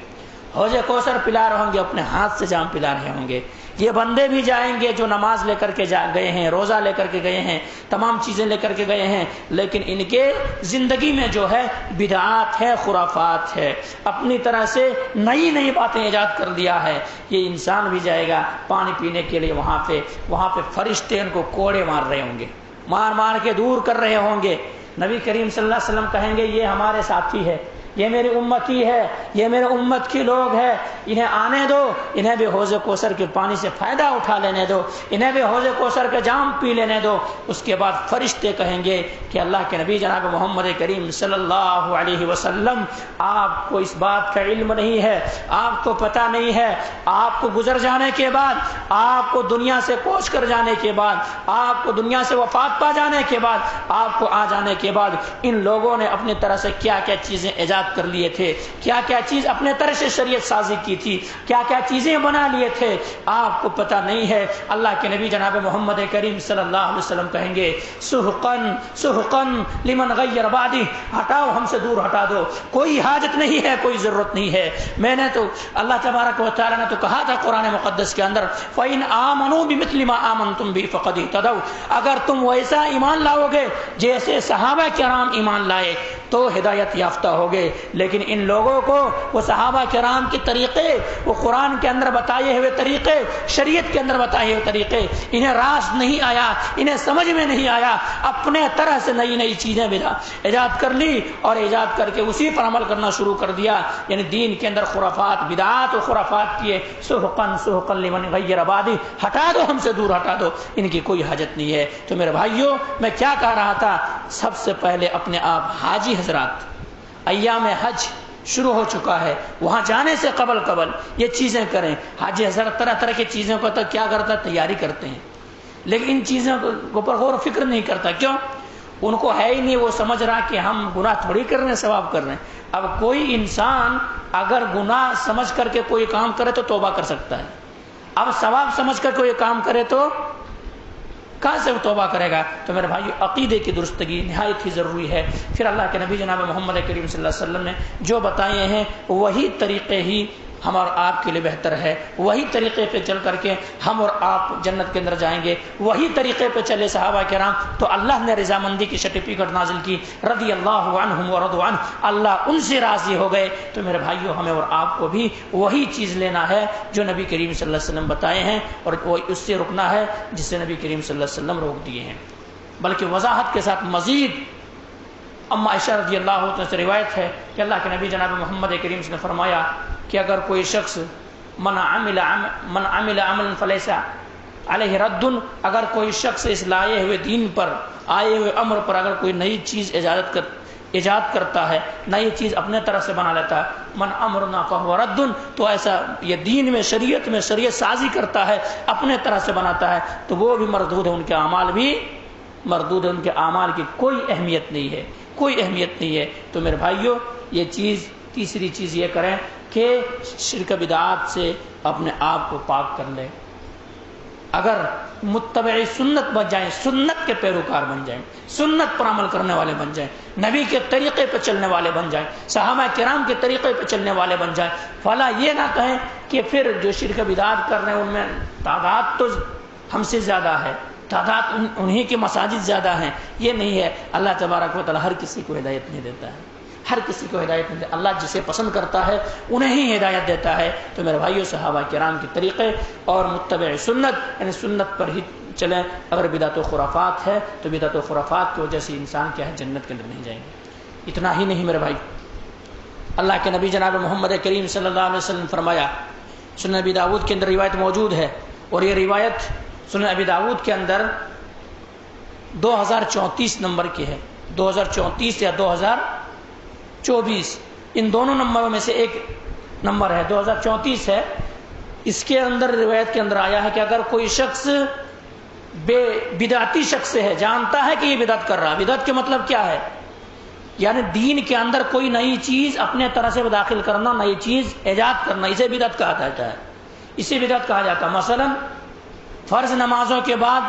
حوض کوثر پلا رہے ہوں گے، اپنے ہاتھ سے جام پلا رہے ہوں گے۔ یہ بندے بھی جائیں گے جو نماز لے کر کے گئے ہیں، روزہ لے کر کے گئے ہیں، تمام چیزیں لے کر کے گئے ہیں، لیکن ان کے زندگی میں جو ہے بدعات ہے، خرافات ہے، اپنی طرح سے نئی باتیں ایجاد کر دیا ہے۔ یہ انسان بھی جائے گا پانی پینے کے لیے، وہاں پہ فرشتے ان کو کوڑے مار رہے ہوں گے، مار کے دور کر رہے ہوں گے۔ نبی کریم صلی اللہ علیہ وسلم کہیں گے یہ ہمارے ساتھی ہے، یہ میری امتی ہے، یہ میرے امت کے لوگ ہیں، انہیں آنے دو، انہیں بھی حوض کوثر کے پانی سے فائدہ اٹھا لینے دو، انہیں بھی حوض کوثر کے جام پی لینے دو۔ اس کے بعد فرشتے کہیں گے کہ اللہ کے نبی جناب محمد کریم صلی اللہ علیہ وسلم، آپ کو اس بات کا علم نہیں ہے، آپ کو پتہ نہیں ہے، آپ کو گزر جانے کے بعد، آپ کو دنیا سے کوچ کر جانے کے بعد، آپ کو دنیا سے وفات پا جانے کے بعد، آپ کو آ جانے کے بعد ان لوگوں نے اپنی طرح سے کیا چیزیں ایجاد کر لیے تھے، کیا چیز اپنے طرح سے شریعت سازی کی تھی، کیا چیزیں بنا لیے تھے، آپ کو پتہ نہیں ہے۔ اللہ کے نبی جناب محمد کریم صلی اللہ علیہ وسلم کہیں گے سحقن لمن غیر بعدی، ہٹاؤ، ہم سے دور ہٹا دو، کوئی حاجت نہیں ہے، کوئی ضرورت نہیں ہے۔ میں نے تو اللہ تبارک و تعالی نے تو کہا تھا قرآن مقدس کے اندر فَإِنْ آمَنُوا بِمِثْلِ مَا آمَنْتُمْ بِهِ فَقَدِ اهْتَدَوْا، اگر تم ویسا ایمان لاؤ گے جیسے صحابہ کرام ایمان لائے تو ہدایت یافتہ ہو گئے۔ لیکن ان لوگوں کو وہ صحابہ کرام کے طریقے، وہ قرآن کے اندر بتائے ہوئے طریقے، شریعت کے اندر بتائے ہوئے طریقے انہیں راست نہیں آیا، انہیں سمجھ میں نہیں آیا، اپنے طرح سے نئی نئی چیزیں ایجاد کر لی اور ایجاد کر کے اسی پر عمل کرنا شروع کر دیا۔ یعنی دین کے اندر خرافات، بدعات و خرافات کیے۔ سحقا لمن غیر بادی، ہٹا دو، ہم سے دور ہٹا دو، ان کی کوئی حاجت نہیں ہے۔ تو میرے بھائیوں، میں کیا کہہ رہا تھا، سب سے پہلے اپنے آپ حاجی حضرات، ایام حج شروع ہو چکا ہے، وہاں جانے سے قبل یہ چیزیں کریں۔ حاجی حضرت طرح طرح کی چیزوں کو تو کیا کرتا، تیاری کرتے ہیں، لیکن ان چیزوں کے اوپر غور و فکر نہیں کرتا۔ کیوں؟ ان کو ہے ہی نہیں، وہ سمجھ رہا کہ ہم گناہ تھوڑی کر رہے ہیں، ثواب کر رہے ہیں۔ اب کوئی انسان اگر گناہ سمجھ کر کے کوئی کام کرے تو توبہ کر سکتا ہے، اب ثواب سمجھ کر کوئی کام کرے تو کہاں سے وہ توبہ کرے گا؟ تو میرے بھائی، عقیدے کی درستگی نہایت ہی ضروری ہے۔ پھر اللہ کے نبی جناب محمد کریم صلی اللہ علیہ وسلم نے جو بتائے ہیں وہی طریقے ہی ہم اور آپ کے لیے بہتر ہے، وہی طریقے پہ چل کر کے ہم اور آپ جنت کے اندر جائیں گے۔ وہی طریقے پہ چلے صحابہ کرام، تو اللہ نے رضامندی کی سرٹیفکیٹ نازل کی، رضی اللہ عنہم ورضوا عنہ، اللہ ان سے راضی ہو گئے۔ تو میرے بھائیوں، ہمیں اور آپ کو بھی وہی چیز لینا ہے جو نبی کریم صلی اللہ علیہ وسلم بتائے ہیں، اور وہ اس سے رکنا ہے جس سے نبی کریم صلی اللہ علیہ وسلم روک دیے ہیں۔ بلکہ وضاحت کے ساتھ مزید اما عائشہ رضی اللہ عنہ سے روایت ہے کہ اللہ کے نبی جناب محمد کریم نے فرمایا کہ اگر کوئی شخص من عمل عملا فلیس علیہ رد، اگر کوئی شخص اس لائے ہوئے دین پر، آئے ہوئے امر پر اگر کوئی نئی چیز ایجاد کرتا ہے، نئی چیز اپنے طرف سے بنا لیتا ہے، من امرنا فہو رد، تو ایسا یہ دین میں، شریعت سازی کرتا ہے، اپنے طرح سے بناتا ہے، تو وہ بھی مردود ہے، ان کے اعمال بھی مردود ہے، ان کے اعمال کی کوئی اہمیت نہیں ہے، کوئی اہمیت نہیں ہے۔ تو میرے بھائیوں، یہ چیز، تیسری چیز یہ کریں کہ شرک بدعات سے اپنے آپ کو پاک کر لیں۔ اگر متبع سنت بن جائیں، سنت کے پیروکار بن جائیں، سنت پر عمل کرنے والے بن جائیں، نبی کے طریقے پہ چلنے والے بن جائیں، صحابہ کرام کے طریقے پہ چلنے والے بن جائیں، فلا یہ نہ کہیں کہ پھر جو شرک بدعات کر رہے ہیں ان میں تعداد تو ہم سے زیادہ ہے، تعداد انہی کے مساجد زیادہ ہیں، یہ نہیں ہے۔ اللہ تبارک و تعالی ہر کسی کو ہدایت نہیں دیتا ہے، ہر کسی کو ہدایت نہیں دیتا، اللہ جسے پسند کرتا ہے انہیں ہی ہدایت دیتا ہے۔ تو میرے بھائیوں، صحابہ کرام کے طریقے اور متبع سنت، یعنی سنت پر ہی چلیں۔ اگر بدعت و خرافات ہے تو بدعت و خرافات کی وجہ سے انسان کیا ہے، جنت کے اندر نہیں جائیں گے۔ اتنا ہی نہیں میرے بھائی، اللہ کے نبی جناب محمد کریم صلی اللہ علیہ وسلم فرمایا، سنن ابی داؤد کے اندر روایت موجود ہے، اور یہ روایت سنن ابی داؤد کے اندر 2034 نمبر کی ہے، 2034 یا 2024، ان دونوں نمبروں میں سے ایک نمبر ہے، 2034 ہے۔ اس کے اندر روایت کے اندر آیا ہے کہ اگر کوئی شخص بدعتی شخص ہے، جانتا ہے کہ یہ بدعت کر رہا ہے، بدعت کے مطلب کیا ہے، یعنی دین کے اندر کوئی نئی چیز اپنے طرح سے داخل کرنا، نئی چیز ایجاد کرنا، اسے بدعت کہا جاتا ہے، اسے بدعت کہا جاتا ہے۔ مثلا فرض نمازوں کے بعد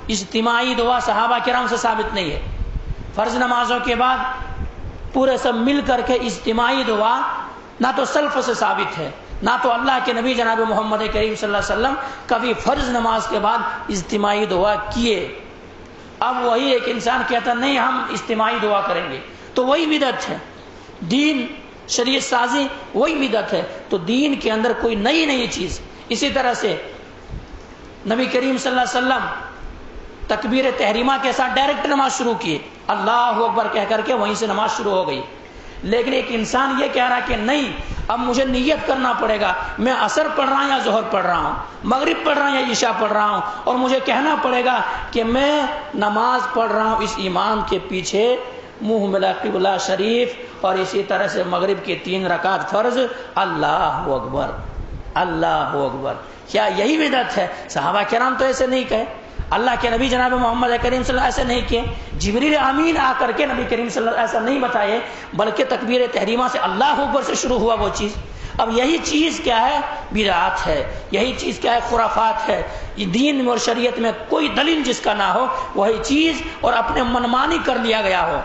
اجتماعی دعا صحابہ کرام سے ثابت نہیں ہے، فرض نمازوں کے بعد پورے سب مل کر کے اجتماعی دعا نہ تو سلف سے ثابت ہے، نہ تو اللہ کے نبی جناب محمد کریم صلی اللہ علیہ وسلم کبھی فرض نماز کے بعد اجتماعی دعا کیے۔ اب وہی ایک انسان کہتا نہیں ہم اجتماعی دعا کریں گے، تو وہی بدعت ہے، دین شریعت سازی وہی بدعت ہے۔ تو دین کے اندر کوئی نئی چیز، اسی طرح سے نبی کریم صلی اللہ علیہ وسلم تکبیر تحریمہ کے ساتھ ڈائریکٹ نماز شروع کیے، اللہ اکبر کہہ کر کے وہیں سے نماز شروع ہو گئی۔ لیکن ایک انسان یہ کہہ رہا کہ نہیں، اب مجھے نیت کرنا پڑے گا، میں عصر پڑھ رہا ہوں یا ظہر پڑھ رہا ہوں، مغرب پڑھ رہا ہوں یا عشاء پڑھ رہا ہوں، اور مجھے کہنا پڑے گا کہ میں نماز پڑھ رہا ہوں اس امام کے پیچھے منہ ملا قبلہ شریف، اور اسی طرح سے مغرب کے 3 رکعت فرض، اللہ اکبر اللہ اکبر۔ کیا یہی بدعت ہے؟ صحابہ کرام تو ایسے نہیں کہے، اللہ کے نبی جناب محمد کریم صلی اللہ علیہ وسلم ایسے نہیں کیے، جبریل امین آ کر کے نبی کریم صلی اللہ علیہ وسلم ایسا نہیں بتائے، بلکہ تکبیر تحریمہ سے اللہ اکبر سے شروع ہوا وہ چیز۔ اب یہی چیز کیا ہے؟ بدعات ہے، یہی چیز کیا ہے؟ خرافات ہے۔ یہ دین میں اور شریعت میں کوئی دلیل جس کا نہ ہو وہی چیز، اور اپنے منمانی کر لیا گیا ہو،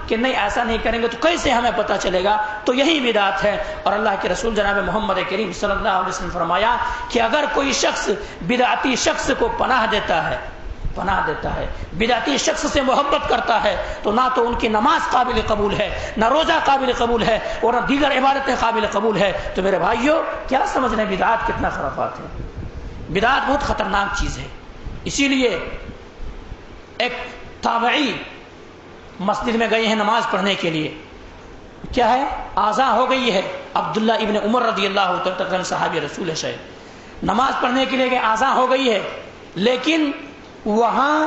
کہ نہیں ایسا نہیں کریں گے تو کیسے ہمیں پتہ چلے گا، تو یہی بدعت ہے۔ اور اللہ کے رسول جناب محمد کریم صلی اللہ علیہ وسلم فرمایا کہ اگر کوئی شخص بدعتی شخص کو پناہ دیتا ہے، پناہ دیتا ہے، بدعتی شخص سے محبت کرتا ہے تو نہ تو ان کی نماز قابل قبول ہے، نہ روزہ قابل قبول ہے، اور نہ دیگر عبادتیں قابل قبول ہے۔ تو میرے بھائیوں، کیا سمجھ رہے ہیں بدعات کتنا خرافات ہے؟ بدعات بہت خطرناک چیز ہے۔ اسی لیے ایک تابعی مسجد میں گئے ہیں نماز پڑھنے کے لیے، کیا ہے، آذان ہو گئی ہے، عبداللہ ابن عمر رضی اللہ تعالیٰ صحابی رسول ہے، شاید نماز پڑھنے کے لیے گئے، آذان ہو گئی ہے، لیکن وہاں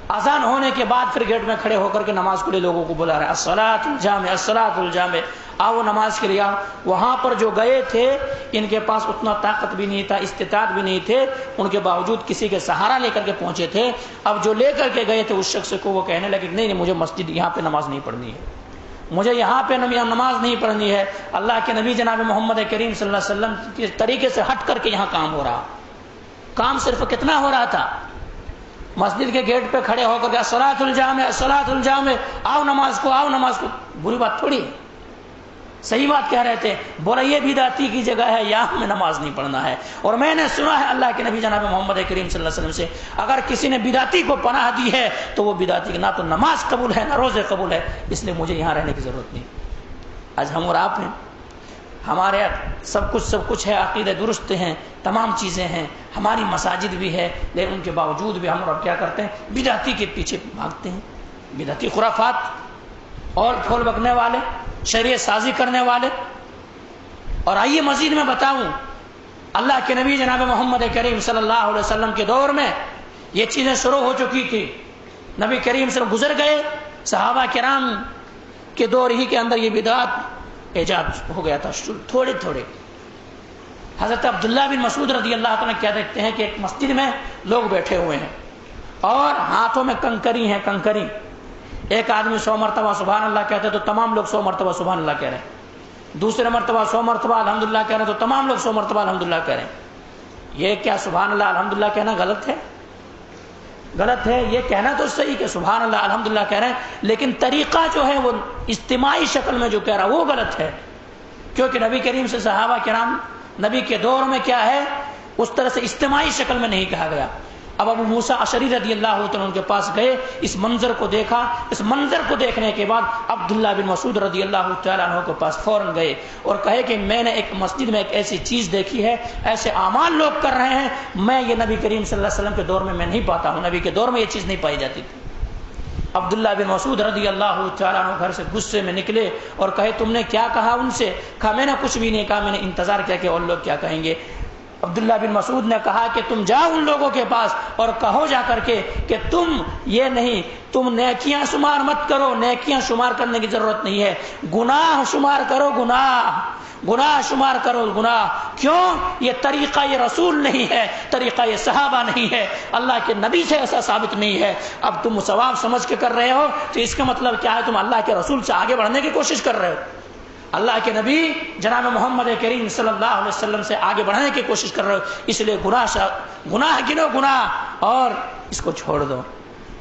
اذان ہونے کے بعد پھر گیٹ میں کھڑے ہو کر کے نماز کے لیے لوگوں کو بلا رہے ہیں، الصلاۃ الجامع الصلاۃ الجامع، آؤ نماز کے لیے آؤ۔ وہاں پر جو گئے تھے ان کے پاس اتنا طاقت بھی نہیں تھا، استطاعت بھی نہیں تھے، ان کے باوجود کسی کے سہارا لے کر کے پہنچے تھے۔ اب جو لے کر کے گئے تھے اس شخص کو وہ کہنے لگے کہ نہیں مجھے مسجد یہاں پہ نماز نہیں پڑھنی ہے، مجھے یہاں پہ نماز نہیں پڑھنی ہے، اللہ کے نبی جناب محمد کریم صلی اللہ علیہ وسلم کے طریقے سے ہٹ کر کے یہاں کام ہو رہا۔ کام صرف کتنا ہو رہا تھا، مسجد کے گیٹ پہ کھڑے ہو کر کے الصلاۃ الجامع الصلاۃ الجامع، آؤ نماز کو آؤ نماز کو۔ بری بات تھوڑی، صحیح بات کہہ رہے تھے، بولا یہ بدعتی کی جگہ ہے، یہاں ہمیں نماز نہیں پڑھنا ہے۔ اور میں نے سنا ہے اللہ کے نبی جناب محمد کریم صلی اللہ علیہ وسلم سے، اگر کسی نے بدعتی کو پناہ دی ہے تو وہ بدعتی کی نہ تو نماز قبول ہے نہ روزے قبول ہے، اس لیے مجھے یہاں رہنے کی ضرورت نہیں۔ آج ہم اور آپ ہیں، ہمارے سب کچھ ہے، عقیدے درست ہیں، تمام چیزیں ہیں، ہماری مساجد بھی ہے، لیکن ان کے باوجود بھی ہم اور اب کیا کرتے ہیں، بدعتی کے پیچھے بھاگتے ہیں، بدعتی خرافات اور پھول بکنے والے، شریعت سازی کرنے والے۔ اور آئیے مزید میں بتاؤں، اللہ کے نبی جناب محمد کریم صلی اللہ علیہ وسلم کے دور میں یہ چیزیں شروع ہو چکی تھی، نبی کریم صلی اللہ علیہ وسلم گزر گئے، صحابہ کرام کے دور ہی کے اندر یہ بدعات ایجاد ہو گیا تھا تھوڑے تھوڑے۔ حضرت عبداللہ بن مسعود رضی اللہ عنہ کیا دیکھتے ہیں کہ ایک مسجد میں لوگ بیٹھے ہوئے ہیں اور ہاتھوں میں کنکری ہیں، کنکری، ایک آدمی 100 مرتبہ سبحان اللہ کہتے ہیں تو تمام لوگ 100 مرتبہ سبحان اللہ کہہ رہے ہیں، دوسرے مرتبہ 100 مرتبہ الحمدللہ کہہ رہے ہیں تو تمام لوگ 100 مرتبہ الحمدللہ کہہ رہے ہیں۔ یہ کیا سبحان اللہ الحمدللہ کہنا غلط ہے؟ غلط ہے، یہ کہنا تو صحیح کہ سبحان اللہ الحمدللہ کہہ رہے ہیں، لیکن طریقہ جو ہے وہ اجتماعی شکل میں جو کہہ رہا وہ غلط ہے، کیونکہ نبی کریم سے صحابہ کرام نبی کے دور میں کیا ہے اس طرح سے اجتماعی شکل میں نہیں کہا گیا۔ اب ابو موسیٰ اشعری رضی اللہ عنہ ان کے پاس گئے، اس منظر کو دیکھا، اس منظر کو دیکھنے کے بعد عبداللہ بن مسعود رضی اللہ تعالیٰ عنہ کے پاس فوراً گئے اور کہے کہ میں نے ایک مسجد میں ایک ایسی چیز دیکھی ہے، ایسے اعمال لوگ کر رہے ہیں، میں یہ نبی کریم صلی اللہ علیہ وسلم کے دور میں نہیں پاتا ہوں، نبی کے دور میں یہ چیز نہیں پائی جاتی تھی۔ عبداللہ بن مسعود رضی اللہ تعالیٰ عنہ گھر سے غصے میں نکلے اور کہے تم نے کیا کہا ان سے؟ کہا میں نے کچھ بھی نہیں کہا، میں نے انتظار کیا کہ اور لوگ کیا کہیں گے۔ عبداللہ بن مسعود نے کہا کہ تم جاؤ ان لوگوں کے پاس اور کہو جا کر کے کہ تم یہ نہیں، تم نیکیاں شمار مت کرو، نیکیاں شمار کرنے کی ضرورت نہیں ہے، گناہ شمار کرو، گناہ شمار کرو، گناہ۔ کیوں؟ یہ طریقہ یہ رسول نہیں ہے، طریقہ یہ صحابہ نہیں ہے، اللہ کے نبی سے ایسا ثابت نہیں ہے۔ اب تم ثواب سمجھ کے کر رہے ہو تو اس کا مطلب کیا ہے؟ تم اللہ کے رسول سے آگے بڑھنے کی کوشش کر رہے ہو، اللہ کے نبی جناب محمد کریم صلی اللہ علیہ وسلم سے آگے بڑھنے کی کوشش کر رہے ہو، اس لیے گناہ گنو، گناہ اور اس کو چھوڑ دو۔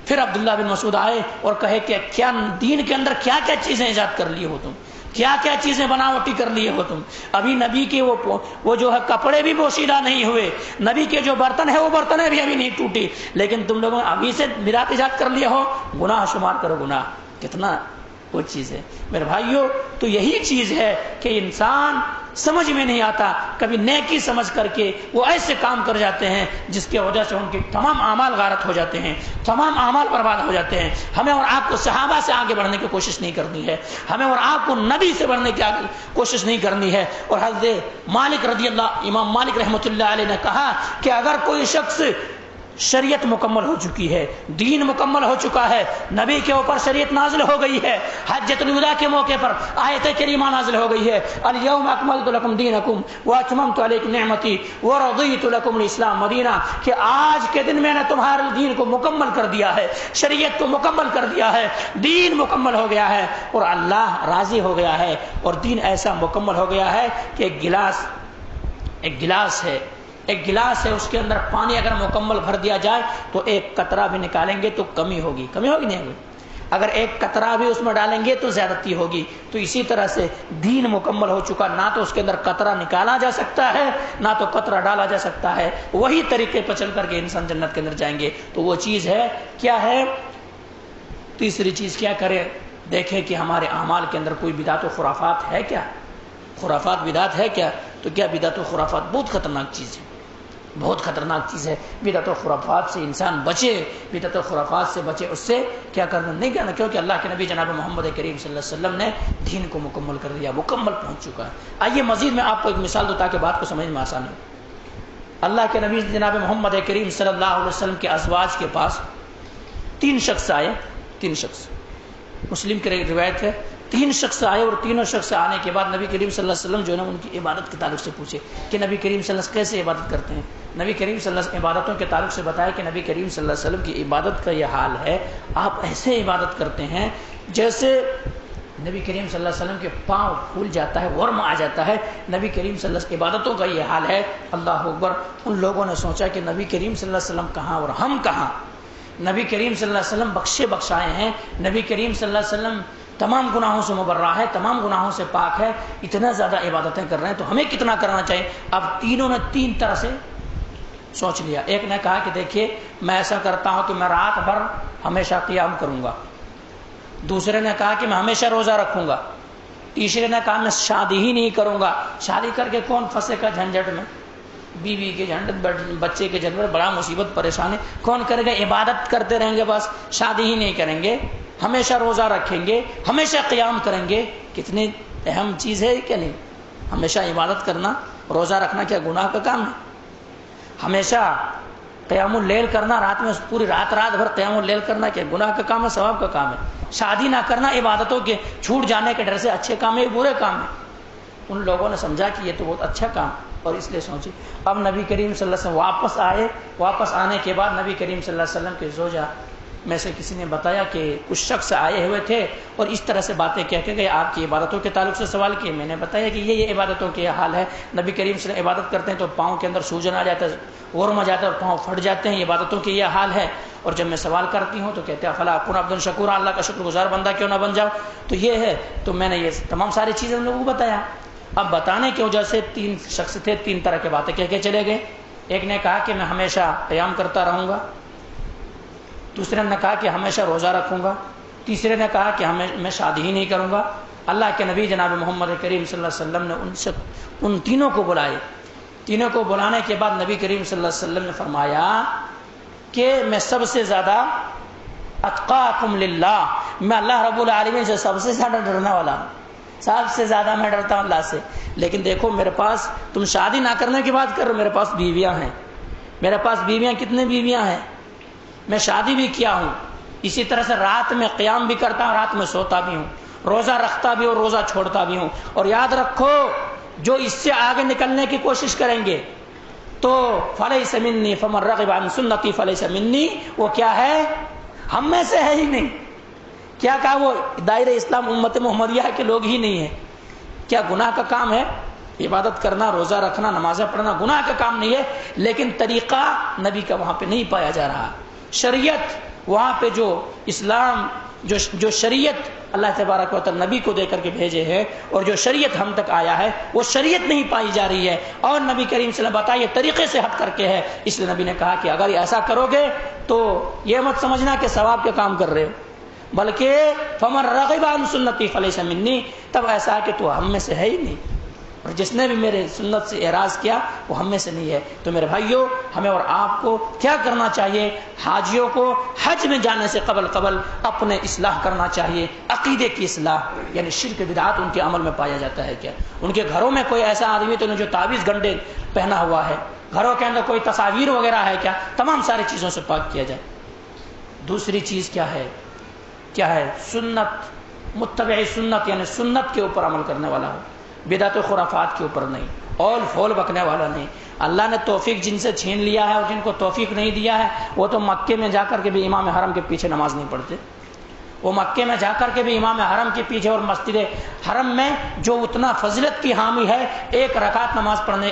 پھر عبداللہ بن مسعود آئے اور کہے کہ کیا دین کے اندر کیا کیا چیزیں ایجاد کر لیے ہو تم، کیا کیا چیزیں بناوٹی کر لیے ہو تم، ابھی نبی کے وہ جو ہے کپڑے بھی پوشیدہ نہیں ہوئے، نبی کے جو برتن ہے وہ برتنیں بھی ابھی نہیں ٹوٹی، لیکن تم لوگوں نے ابھی سے بدعت ایجاد کر لیے ہو، گناہ شمار کرو، گناہ کتنا وہ چیز ہے۔ میرے بھائیوں، تو یہی چیز ہے کہ انسان سمجھ میں نہیں آتا، کبھی نیکی سمجھ کر کے وہ ایسے کام کر جاتے ہیں جس کی وجہ سے ان کے تمام اعمال غارت ہو جاتے ہیں، تمام اعمال برباد ہو جاتے ہیں۔ ہمیں اور آپ کو صحابہ سے آگے بڑھنے کی کوشش نہیں کرنی ہے، ہمیں اور آپ کو نبی سے بڑھنے کی کوشش نہیں کرنی ہے۔ اور حضرت مالک رضی اللہ، امام مالک رحمۃ اللہ علیہ نے کہا کہ اگر کوئی شخص شریعت مکمل ہو چکی ہے، دین مکمل ہو چکا ہے، نبی کے اوپر شریعت نازل ہو گئی ہے، حجۃ الوداع کے موقع پر آیت کریمہ نازل ہو گئی ہے، الیوم اکملت لکم دینکم واتممت علیکم نعمتی ورضیت لکم الاسلام دینہ، کہ آج کے دن میں نے تمہارے دین کو مکمل کر دیا ہے، شریعت کو مکمل کر دیا ہے، دین مکمل ہو گیا ہے اور اللہ راضی ہو گیا ہے، اور دین ایسا مکمل ہو گیا ہے کہ ایک گلاس ہے، اس کے اندر پانی اگر مکمل بھر دیا جائے تو ایک قطرہ بھی نکالیں گے تو کمی ہوگی نہیں ہوگی؟ اگر ایک قطرہ بھی اس میں ڈالیں گے تو زیادتی ہوگی. تو اسی طرح سے دین مکمل ہو چکا، نہ تو اس کے اندر قطرہ نکالا جا سکتا ہے نہ تو قطرہ ڈالا جا سکتا ہے. وہی طریقے پر چل کر کے انسان جنت کے اندر جائیں گے. تو وہ چیز ہے کیا ہے؟ تیسری چیز کیا کرے؟ دیکھیں کہ ہمارے اعمال کے اندر کوئی بدعت و خرافات ہے کیا؟ خرافات بدعت ہے کیا؟ تو کیا بدعت و خرافات بہت خطرناک چیز ہے، بہت خطرناک چیز ہے. بدعت و خرافات سے انسان بچے، بدعت و خرافات سے بچے. اس سے کیا کرنا نہیں کرنا، کیونکہ اللہ کے نبی جناب محمد کریم صلی اللہ علیہ وسلم نے دین کو مکمل کر دیا، مکمل پہنچ چکا ہے. آئیے مزید میں آپ کو ایک مثال دوں تاکہ بات کو سمجھ میں آسان ہو. اللہ کے نبی جناب محمد کریم صلی اللہ علیہ وسلم کے ازواج کے پاس 3 شخص آئے. 3 شخص، مسلم کی روایت ہے. 3 شخص آئے اور تینوں شخص آنے کے بعد نبی کریم صلی اللہ علیہ وسلم جو ہے نا ان کی عبادت کے تعلق سے پوچھے کہ نبی کریم صلی اللہ علیہ وسلم کیسے عبادت کرتے ہیں. نبی کریم صلی اللہ علیہ وسلم عبادتوں کے تعلق سے بتایا کہ نبی کریم صلی اللہ علیہ وسلم کی عبادت کا یہ حال ہے، آپ ایسے عبادت کرتے ہیں جیسے نبی کریم صلی اللہ علیہ وسلم کے پاؤں پھول جاتا ہے، ورم آ جاتا ہے. نبی کریم صلی اللہ علیہ وسلم عبادتوں کا یہ حال ہے. اللہ اکبر. ان لوگوں نے سوچا کہ نبی کریم صلی اللہ علیہ وسلم کہاں اور ہم کہاں؟ نبی کریم صلی اللہ علیہ وسلم بخشے بخشائے ہیں، نبی کریم صلی اللہ علیہ وسلم تمام گناہوں سے مبرہ ہے، تمام گناہوں سے پاک ہے، اتنا زیادہ عبادتیں کر رہے ہیں تو ہمیں کتنا کرنا چاہیے؟ اب تینوں نے 3 طرح سے سوچ لیا. ایک نے کہا کہ دیکھیے میں ایسا کرتا ہوں کہ میں رات بھر ہمیشہ قیام کروں گا. دوسرے نے کہا کہ میں ہمیشہ روزہ رکھوں گا. تیسرے نے کہا میں شادی ہی نہیں کروں گا. شادی کر کے کون پھنسے گا جھنجھٹ میں، بیوی کے جھنجٹ، بچے کے جھنجٹ، بڑا مصیبت پریشانی. کون کرے گا؟ عبادت کرتے رہیں گے بس، شادی ہی نہیں کریں گے، ہمیشہ روزہ رکھیں گے، ہمیشہ قیام کریں گے. کتنی اہم چیز ہے کیا نہیں؟ ہمیشہ عبادت کرنا، روزہ رکھنا کیا گناہ کا کام ہے؟ ہمیشہ قیام اللیل کرنا، رات میں پوری رات بھر قیام اللیل کرنا کیا گناہ کا کام ہے؟ ثواب کا کام ہے. شادی نہ کرنا عبادتوں کے چھوٹ جانے کے ڈر سے اچھے کام ہے، برے کام ہے. ان لوگوں نے سمجھا کہ یہ تو بہت اچھا کام، اور اس لیے سوچی. اب نبی کریم صلی اللہ علیہ وسلم واپس آئے. واپس آنے کے بعد نبی کریم صلی اللہ علیہ وسلم کے زوجہ میں سے کسی نے بتایا کہ کچھ شخص آئے ہوئے تھے اور اس طرح سے باتیں کہہ کے گئے، آپ کی عبادتوں کے تعلق سے سوال کیے. میں نے بتایا کہ یہ عبادتوں کے حال ہے. نبی کریم صلی اللہ علیہ وسلم عبادت کرتے ہیں تو پاؤں کے اندر سوجن آ جاتا ہے، ورم آ جاتا ہے اور پاؤں پھٹ جاتے ہیں. عبادتوں کے یہ حال ہے. اور جب میں سوال کرتی ہوں تو کہتے ہیں فلا اکون عبدا شکورا، اللہ کا شکر گزار بندہ کیوں نہ بن جاؤ. تو یہ ہے. تو میں نے یہ تمام ساری چیزیں ان لوگوں کو بتایا. اب بتانے کی وجہ سے 3 شخص تھے، 3 طرح کی باتیں کہہ کے چلے گئے. ایک نے کہا کہ میں ہمیشہ قیام کرتا رہوں گا. دوسرے نے کہا کہ ہمیشہ روزہ رکھوں گا. تیسرے نے کہا کہ میں شادی ہی نہیں کروں گا. اللہ کے نبی جناب محمد کریم صلی اللہ علیہ وسلم نے ان تینوں کو بلائے. تینوں کو بلانے کے بعد نبی کریم صلی اللہ علیہ وسلم نے فرمایا کہ میں سب سے زیادہ اتقاکم للہ، میں اللہ رب العالمین سے سب سے زیادہ ڈرنے والا ہوں. سب سے زیادہ میں ڈرتا ہوں اللہ سے. لیکن دیکھو میرے پاس، تم شادی نہ کرنے کی بات کر رہے، میرے پاس بیویاں ہیں. میرے پاس بیویاں، کتنے بیویاں ہیں؟ میں شادی بھی کیا ہوں. اسی طرح سے رات میں قیام بھی کرتا ہوں، رات میں سوتا بھی ہوں، روزہ رکھتا بھی اور روزہ چھوڑتا بھی ہوں. اور یاد رکھو جو اس سے آگے نکلنے کی کوشش کریں گے تو فلیس منی فمن رغب عن سنتی فلیس منی، وہ کیا ہے؟ ہم میں سے ہے ہی نہیں. کیا کہا؟ وہ دائرہ اسلام امت محمدیہ کے لوگ ہی نہیں ہیں. کیا گناہ کا کام ہے؟ عبادت کرنا، روزہ رکھنا، نمازیں پڑھنا گناہ کا کام نہیں ہے، لیکن طریقہ نبی کا وہاں پہ نہیں پایا جا رہا. شریعت وہاں پہ جو اسلام، جو شریعت اللہ تبارک و تعالی نبی کو دے کر کے بھیجے ہیں اور جو شریعت ہم تک آیا ہے وہ شریعت نہیں پائی جا رہی ہے. اور نبی کریم صلی اللہ علیہ وسلم بتائیے طریقے سے ہٹ کر کے ہے. اس لیے نبی نے کہا کہ اگر ایسا کرو گے تو یہ مت سمجھنا کہ ثواب کے کام کر رہے ہو، بلکہ فمن رغب عن سنتی فلیس منی، تب ایسا ہے کہ تو ہم میں سے ہے ہی نہیں، اور جس نے بھی میرے سنت سے اعراض کیا وہ ہم میں سے نہیں ہے. تو میرے بھائیوں، ہمیں اور آپ کو کیا کرنا چاہیے؟ حاجیوں کو حج میں جانے سے قبل اپنے اصلاح کرنا چاہیے. عقیدے کی اصلاح، یعنی شرک بدعات ان کے عمل میں پایا جاتا ہے کیا؟ ان کے گھروں میں کوئی ایسا آدمی تو نہیں جو تعویذ گنڈے پہنا ہوا ہے؟ گھروں کے اندر کوئی تصاویر وغیرہ ہے کیا؟ تمام ساری چیزوں سے پاک کیا جائے. دوسری چیز کیا ہے؟ سنت، متبع سنت، یعنی سنت کے اوپر عمل کرنے والا ہو، بدعت و خرافات کے اوپر نہیں، اول فول بکنے والا نہیں. اللہ نے توفیق جن سے چھین لیا ہے اور جن کو توفیق نہیں دیا ہے وہ تو مکے میں جا کر کے بھی امام حرم کے پیچھے نماز نہیں پڑھتے، وہ مکے میں جا کر کے بھی امام حرم کے پیچھے اور مسجد حرم میں جو اتنا فضیلت کی حامی ہے، ایک رکعت نماز پڑھنے،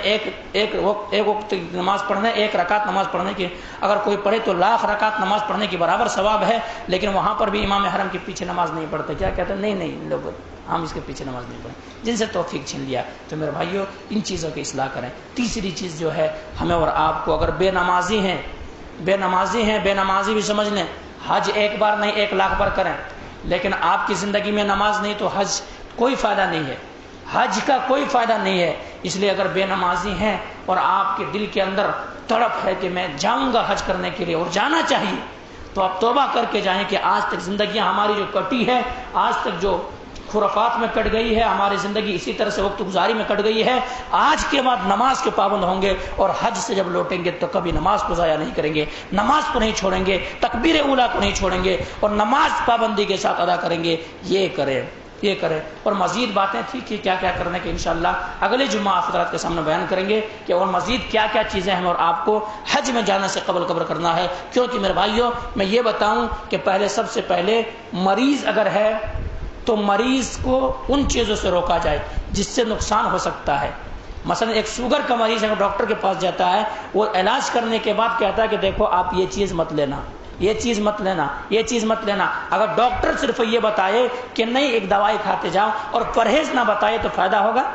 ایک وقت نماز پڑھنے، ایک رکعت نماز پڑھنے کی اگر کوئی پڑھے تو لاکھ رکعت نماز پڑھنے کی برابر ثواب ہے، لیکن وہاں پر بھی امام حرم کے پیچھے نماز نہیں پڑھتے. کیا کہتے ہیں؟ نہیں لوگ ہم اس کے پیچھے نماز نہیں پڑھیں. جن سے توفیق چھین لیا. تو میرے بھائیو ان چیزوں کی اصلاح کریں. تیسری چیز جو ہے ہمیں اور آپ کو، اگر بے نمازی ہیں، بے نمازی بھی سمجھ لیں، حج ایک بار نہیں 1 لاکھ بار کریں، لیکن آپ کی زندگی میں نماز نہیں تو حج کوئی فائدہ نہیں ہے، حج کا کوئی فائدہ نہیں ہے. اس لیے اگر بے نمازی ہیں اور آپ کے دل کے اندر تڑپ ہے کہ میں جاؤں گا حج کرنے کے لیے اور جانا چاہیے، تو آپ توبہ کر کے جائیں کہ آج تک زندگیاں ہماری جو کٹی ہے، آج تک جو خرافات میں کٹ گئی ہے، ہماری زندگی اسی طرح سے وقت گزاری میں کٹ گئی ہے، آج کے بعد نماز کے پابند ہوں گے اور حج سے جب لوٹیں گے تو کبھی نماز کو ضائع نہیں کریں گے، نماز کو نہیں چھوڑیں گے، تکبیر اولیٰ کو نہیں چھوڑیں گے اور نماز پابندی کے ساتھ ادا کریں گے. یہ کریں. اور مزید باتیں تھی کہ کیا کیا کرنے کے انشاءاللہ اگلے جمعہ حضرات کے سامنے بیان کریں گے کہ اور مزید کیا کیا چیزیں ہمیں اور آپ کو حج میں جانے سے قبل کرنا ہے. کیونکہ میرے بھائیوں میں یہ بتاؤں کہ سب سے پہلے مریض اگر ہے تو مریض کو ان چیزوں سے روکا جائے جس سے نقصان ہو سکتا ہے. مثلا ایک شوگر کا مریض اگر ڈاکٹر کے پاس جاتا ہے، وہ علاج کرنے کے بعد کہتا ہے کہ دیکھو آپ یہ چیز مت لینا، یہ چیز مت لینا، یہ چیز مت لینا. اگر ڈاکٹر صرف یہ بتائے کہ نہیں ایک دوائی کھاتے جاؤ اور پرہیز نہ بتائے تو فائدہ ہوگا؟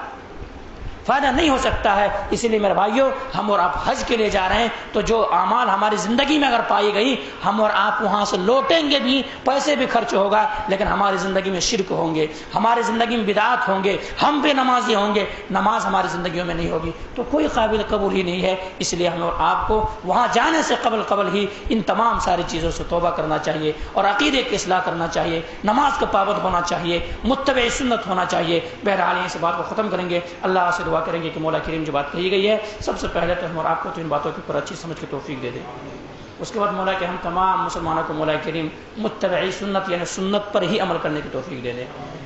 فائدہ نہیں ہو سکتا ہے. اسی لیے میرے بھائیوں ہم اور آپ حج کے لیے جا رہے ہیں تو جو اعمال ہماری زندگی میں اگر پائی گئی، ہم اور آپ وہاں سے لوٹیں گے بھی، پیسے بھی خرچ ہوگا، لیکن ہماری زندگی میں شرک ہوں گے، ہماری زندگی میں بدعات ہوں گے، ہم بے نمازی ہوں گے، نماز ہماری زندگیوں میں نہیں ہوگی تو کوئی قابل قبول ہی نہیں ہے. اس لیے ہم اور آپ کو وہاں جانے سے قبل ہی ان تمام ساری چیزوں سے توبہ کرنا چاہیے اور عقیدے کی اصلاح کرنا چاہیے، نماز کا پابند ہونا چاہیے، متبع سنت ہونا چاہیے. بہرحال اس بات کو ختم کریں گے. اللہ سے دعا کریں گے کہ مولا کریم جو بات کہی گئی ہے سب سے پہلے تو ہم اور آپ کو تو ان باتوں کے اوپر اچھی سمجھ کے توفیق دے دے. اس کے بعد مولا کہ ہم تمام مسلمانوں کو مولا کریم متبعی سنت یعنی سنت پر ہی عمل کرنے کی توفیق دے دے.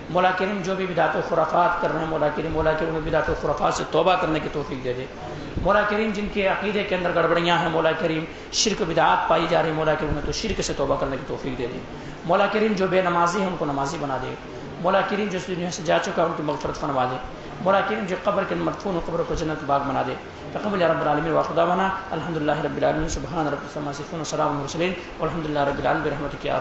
مولا کریم جو بھی بدعت و خرافات کر رہے ہیں مولا کریم بدعت و خرافات سے توبہ کرنے کی توفیق دے دے. مولا کریم جن کے عقیدے کے اندر گڑبڑیاں ہیں مولا کریم شرک بدعات پائی جا رہی مولا کریم تو شرک سے توبہ کرنے کی توفیق دے دے. مولا کریم جو بے نمازی ہیں ان کو نمازی بنا دے. مولا کریم جو اس دنیا سے جا چکا ان کی مغفرت فرما دے. مولا کریم جو قبر کے مدفون قبر کو جنت باغ بنا دے. تقبل یا رب العالمین واخر دعوانا الحمدللہ رب العالمین سبحان ربک عما یصفون وسلام علی المرسلین والحمدللہ رب العالمین برحمتک یا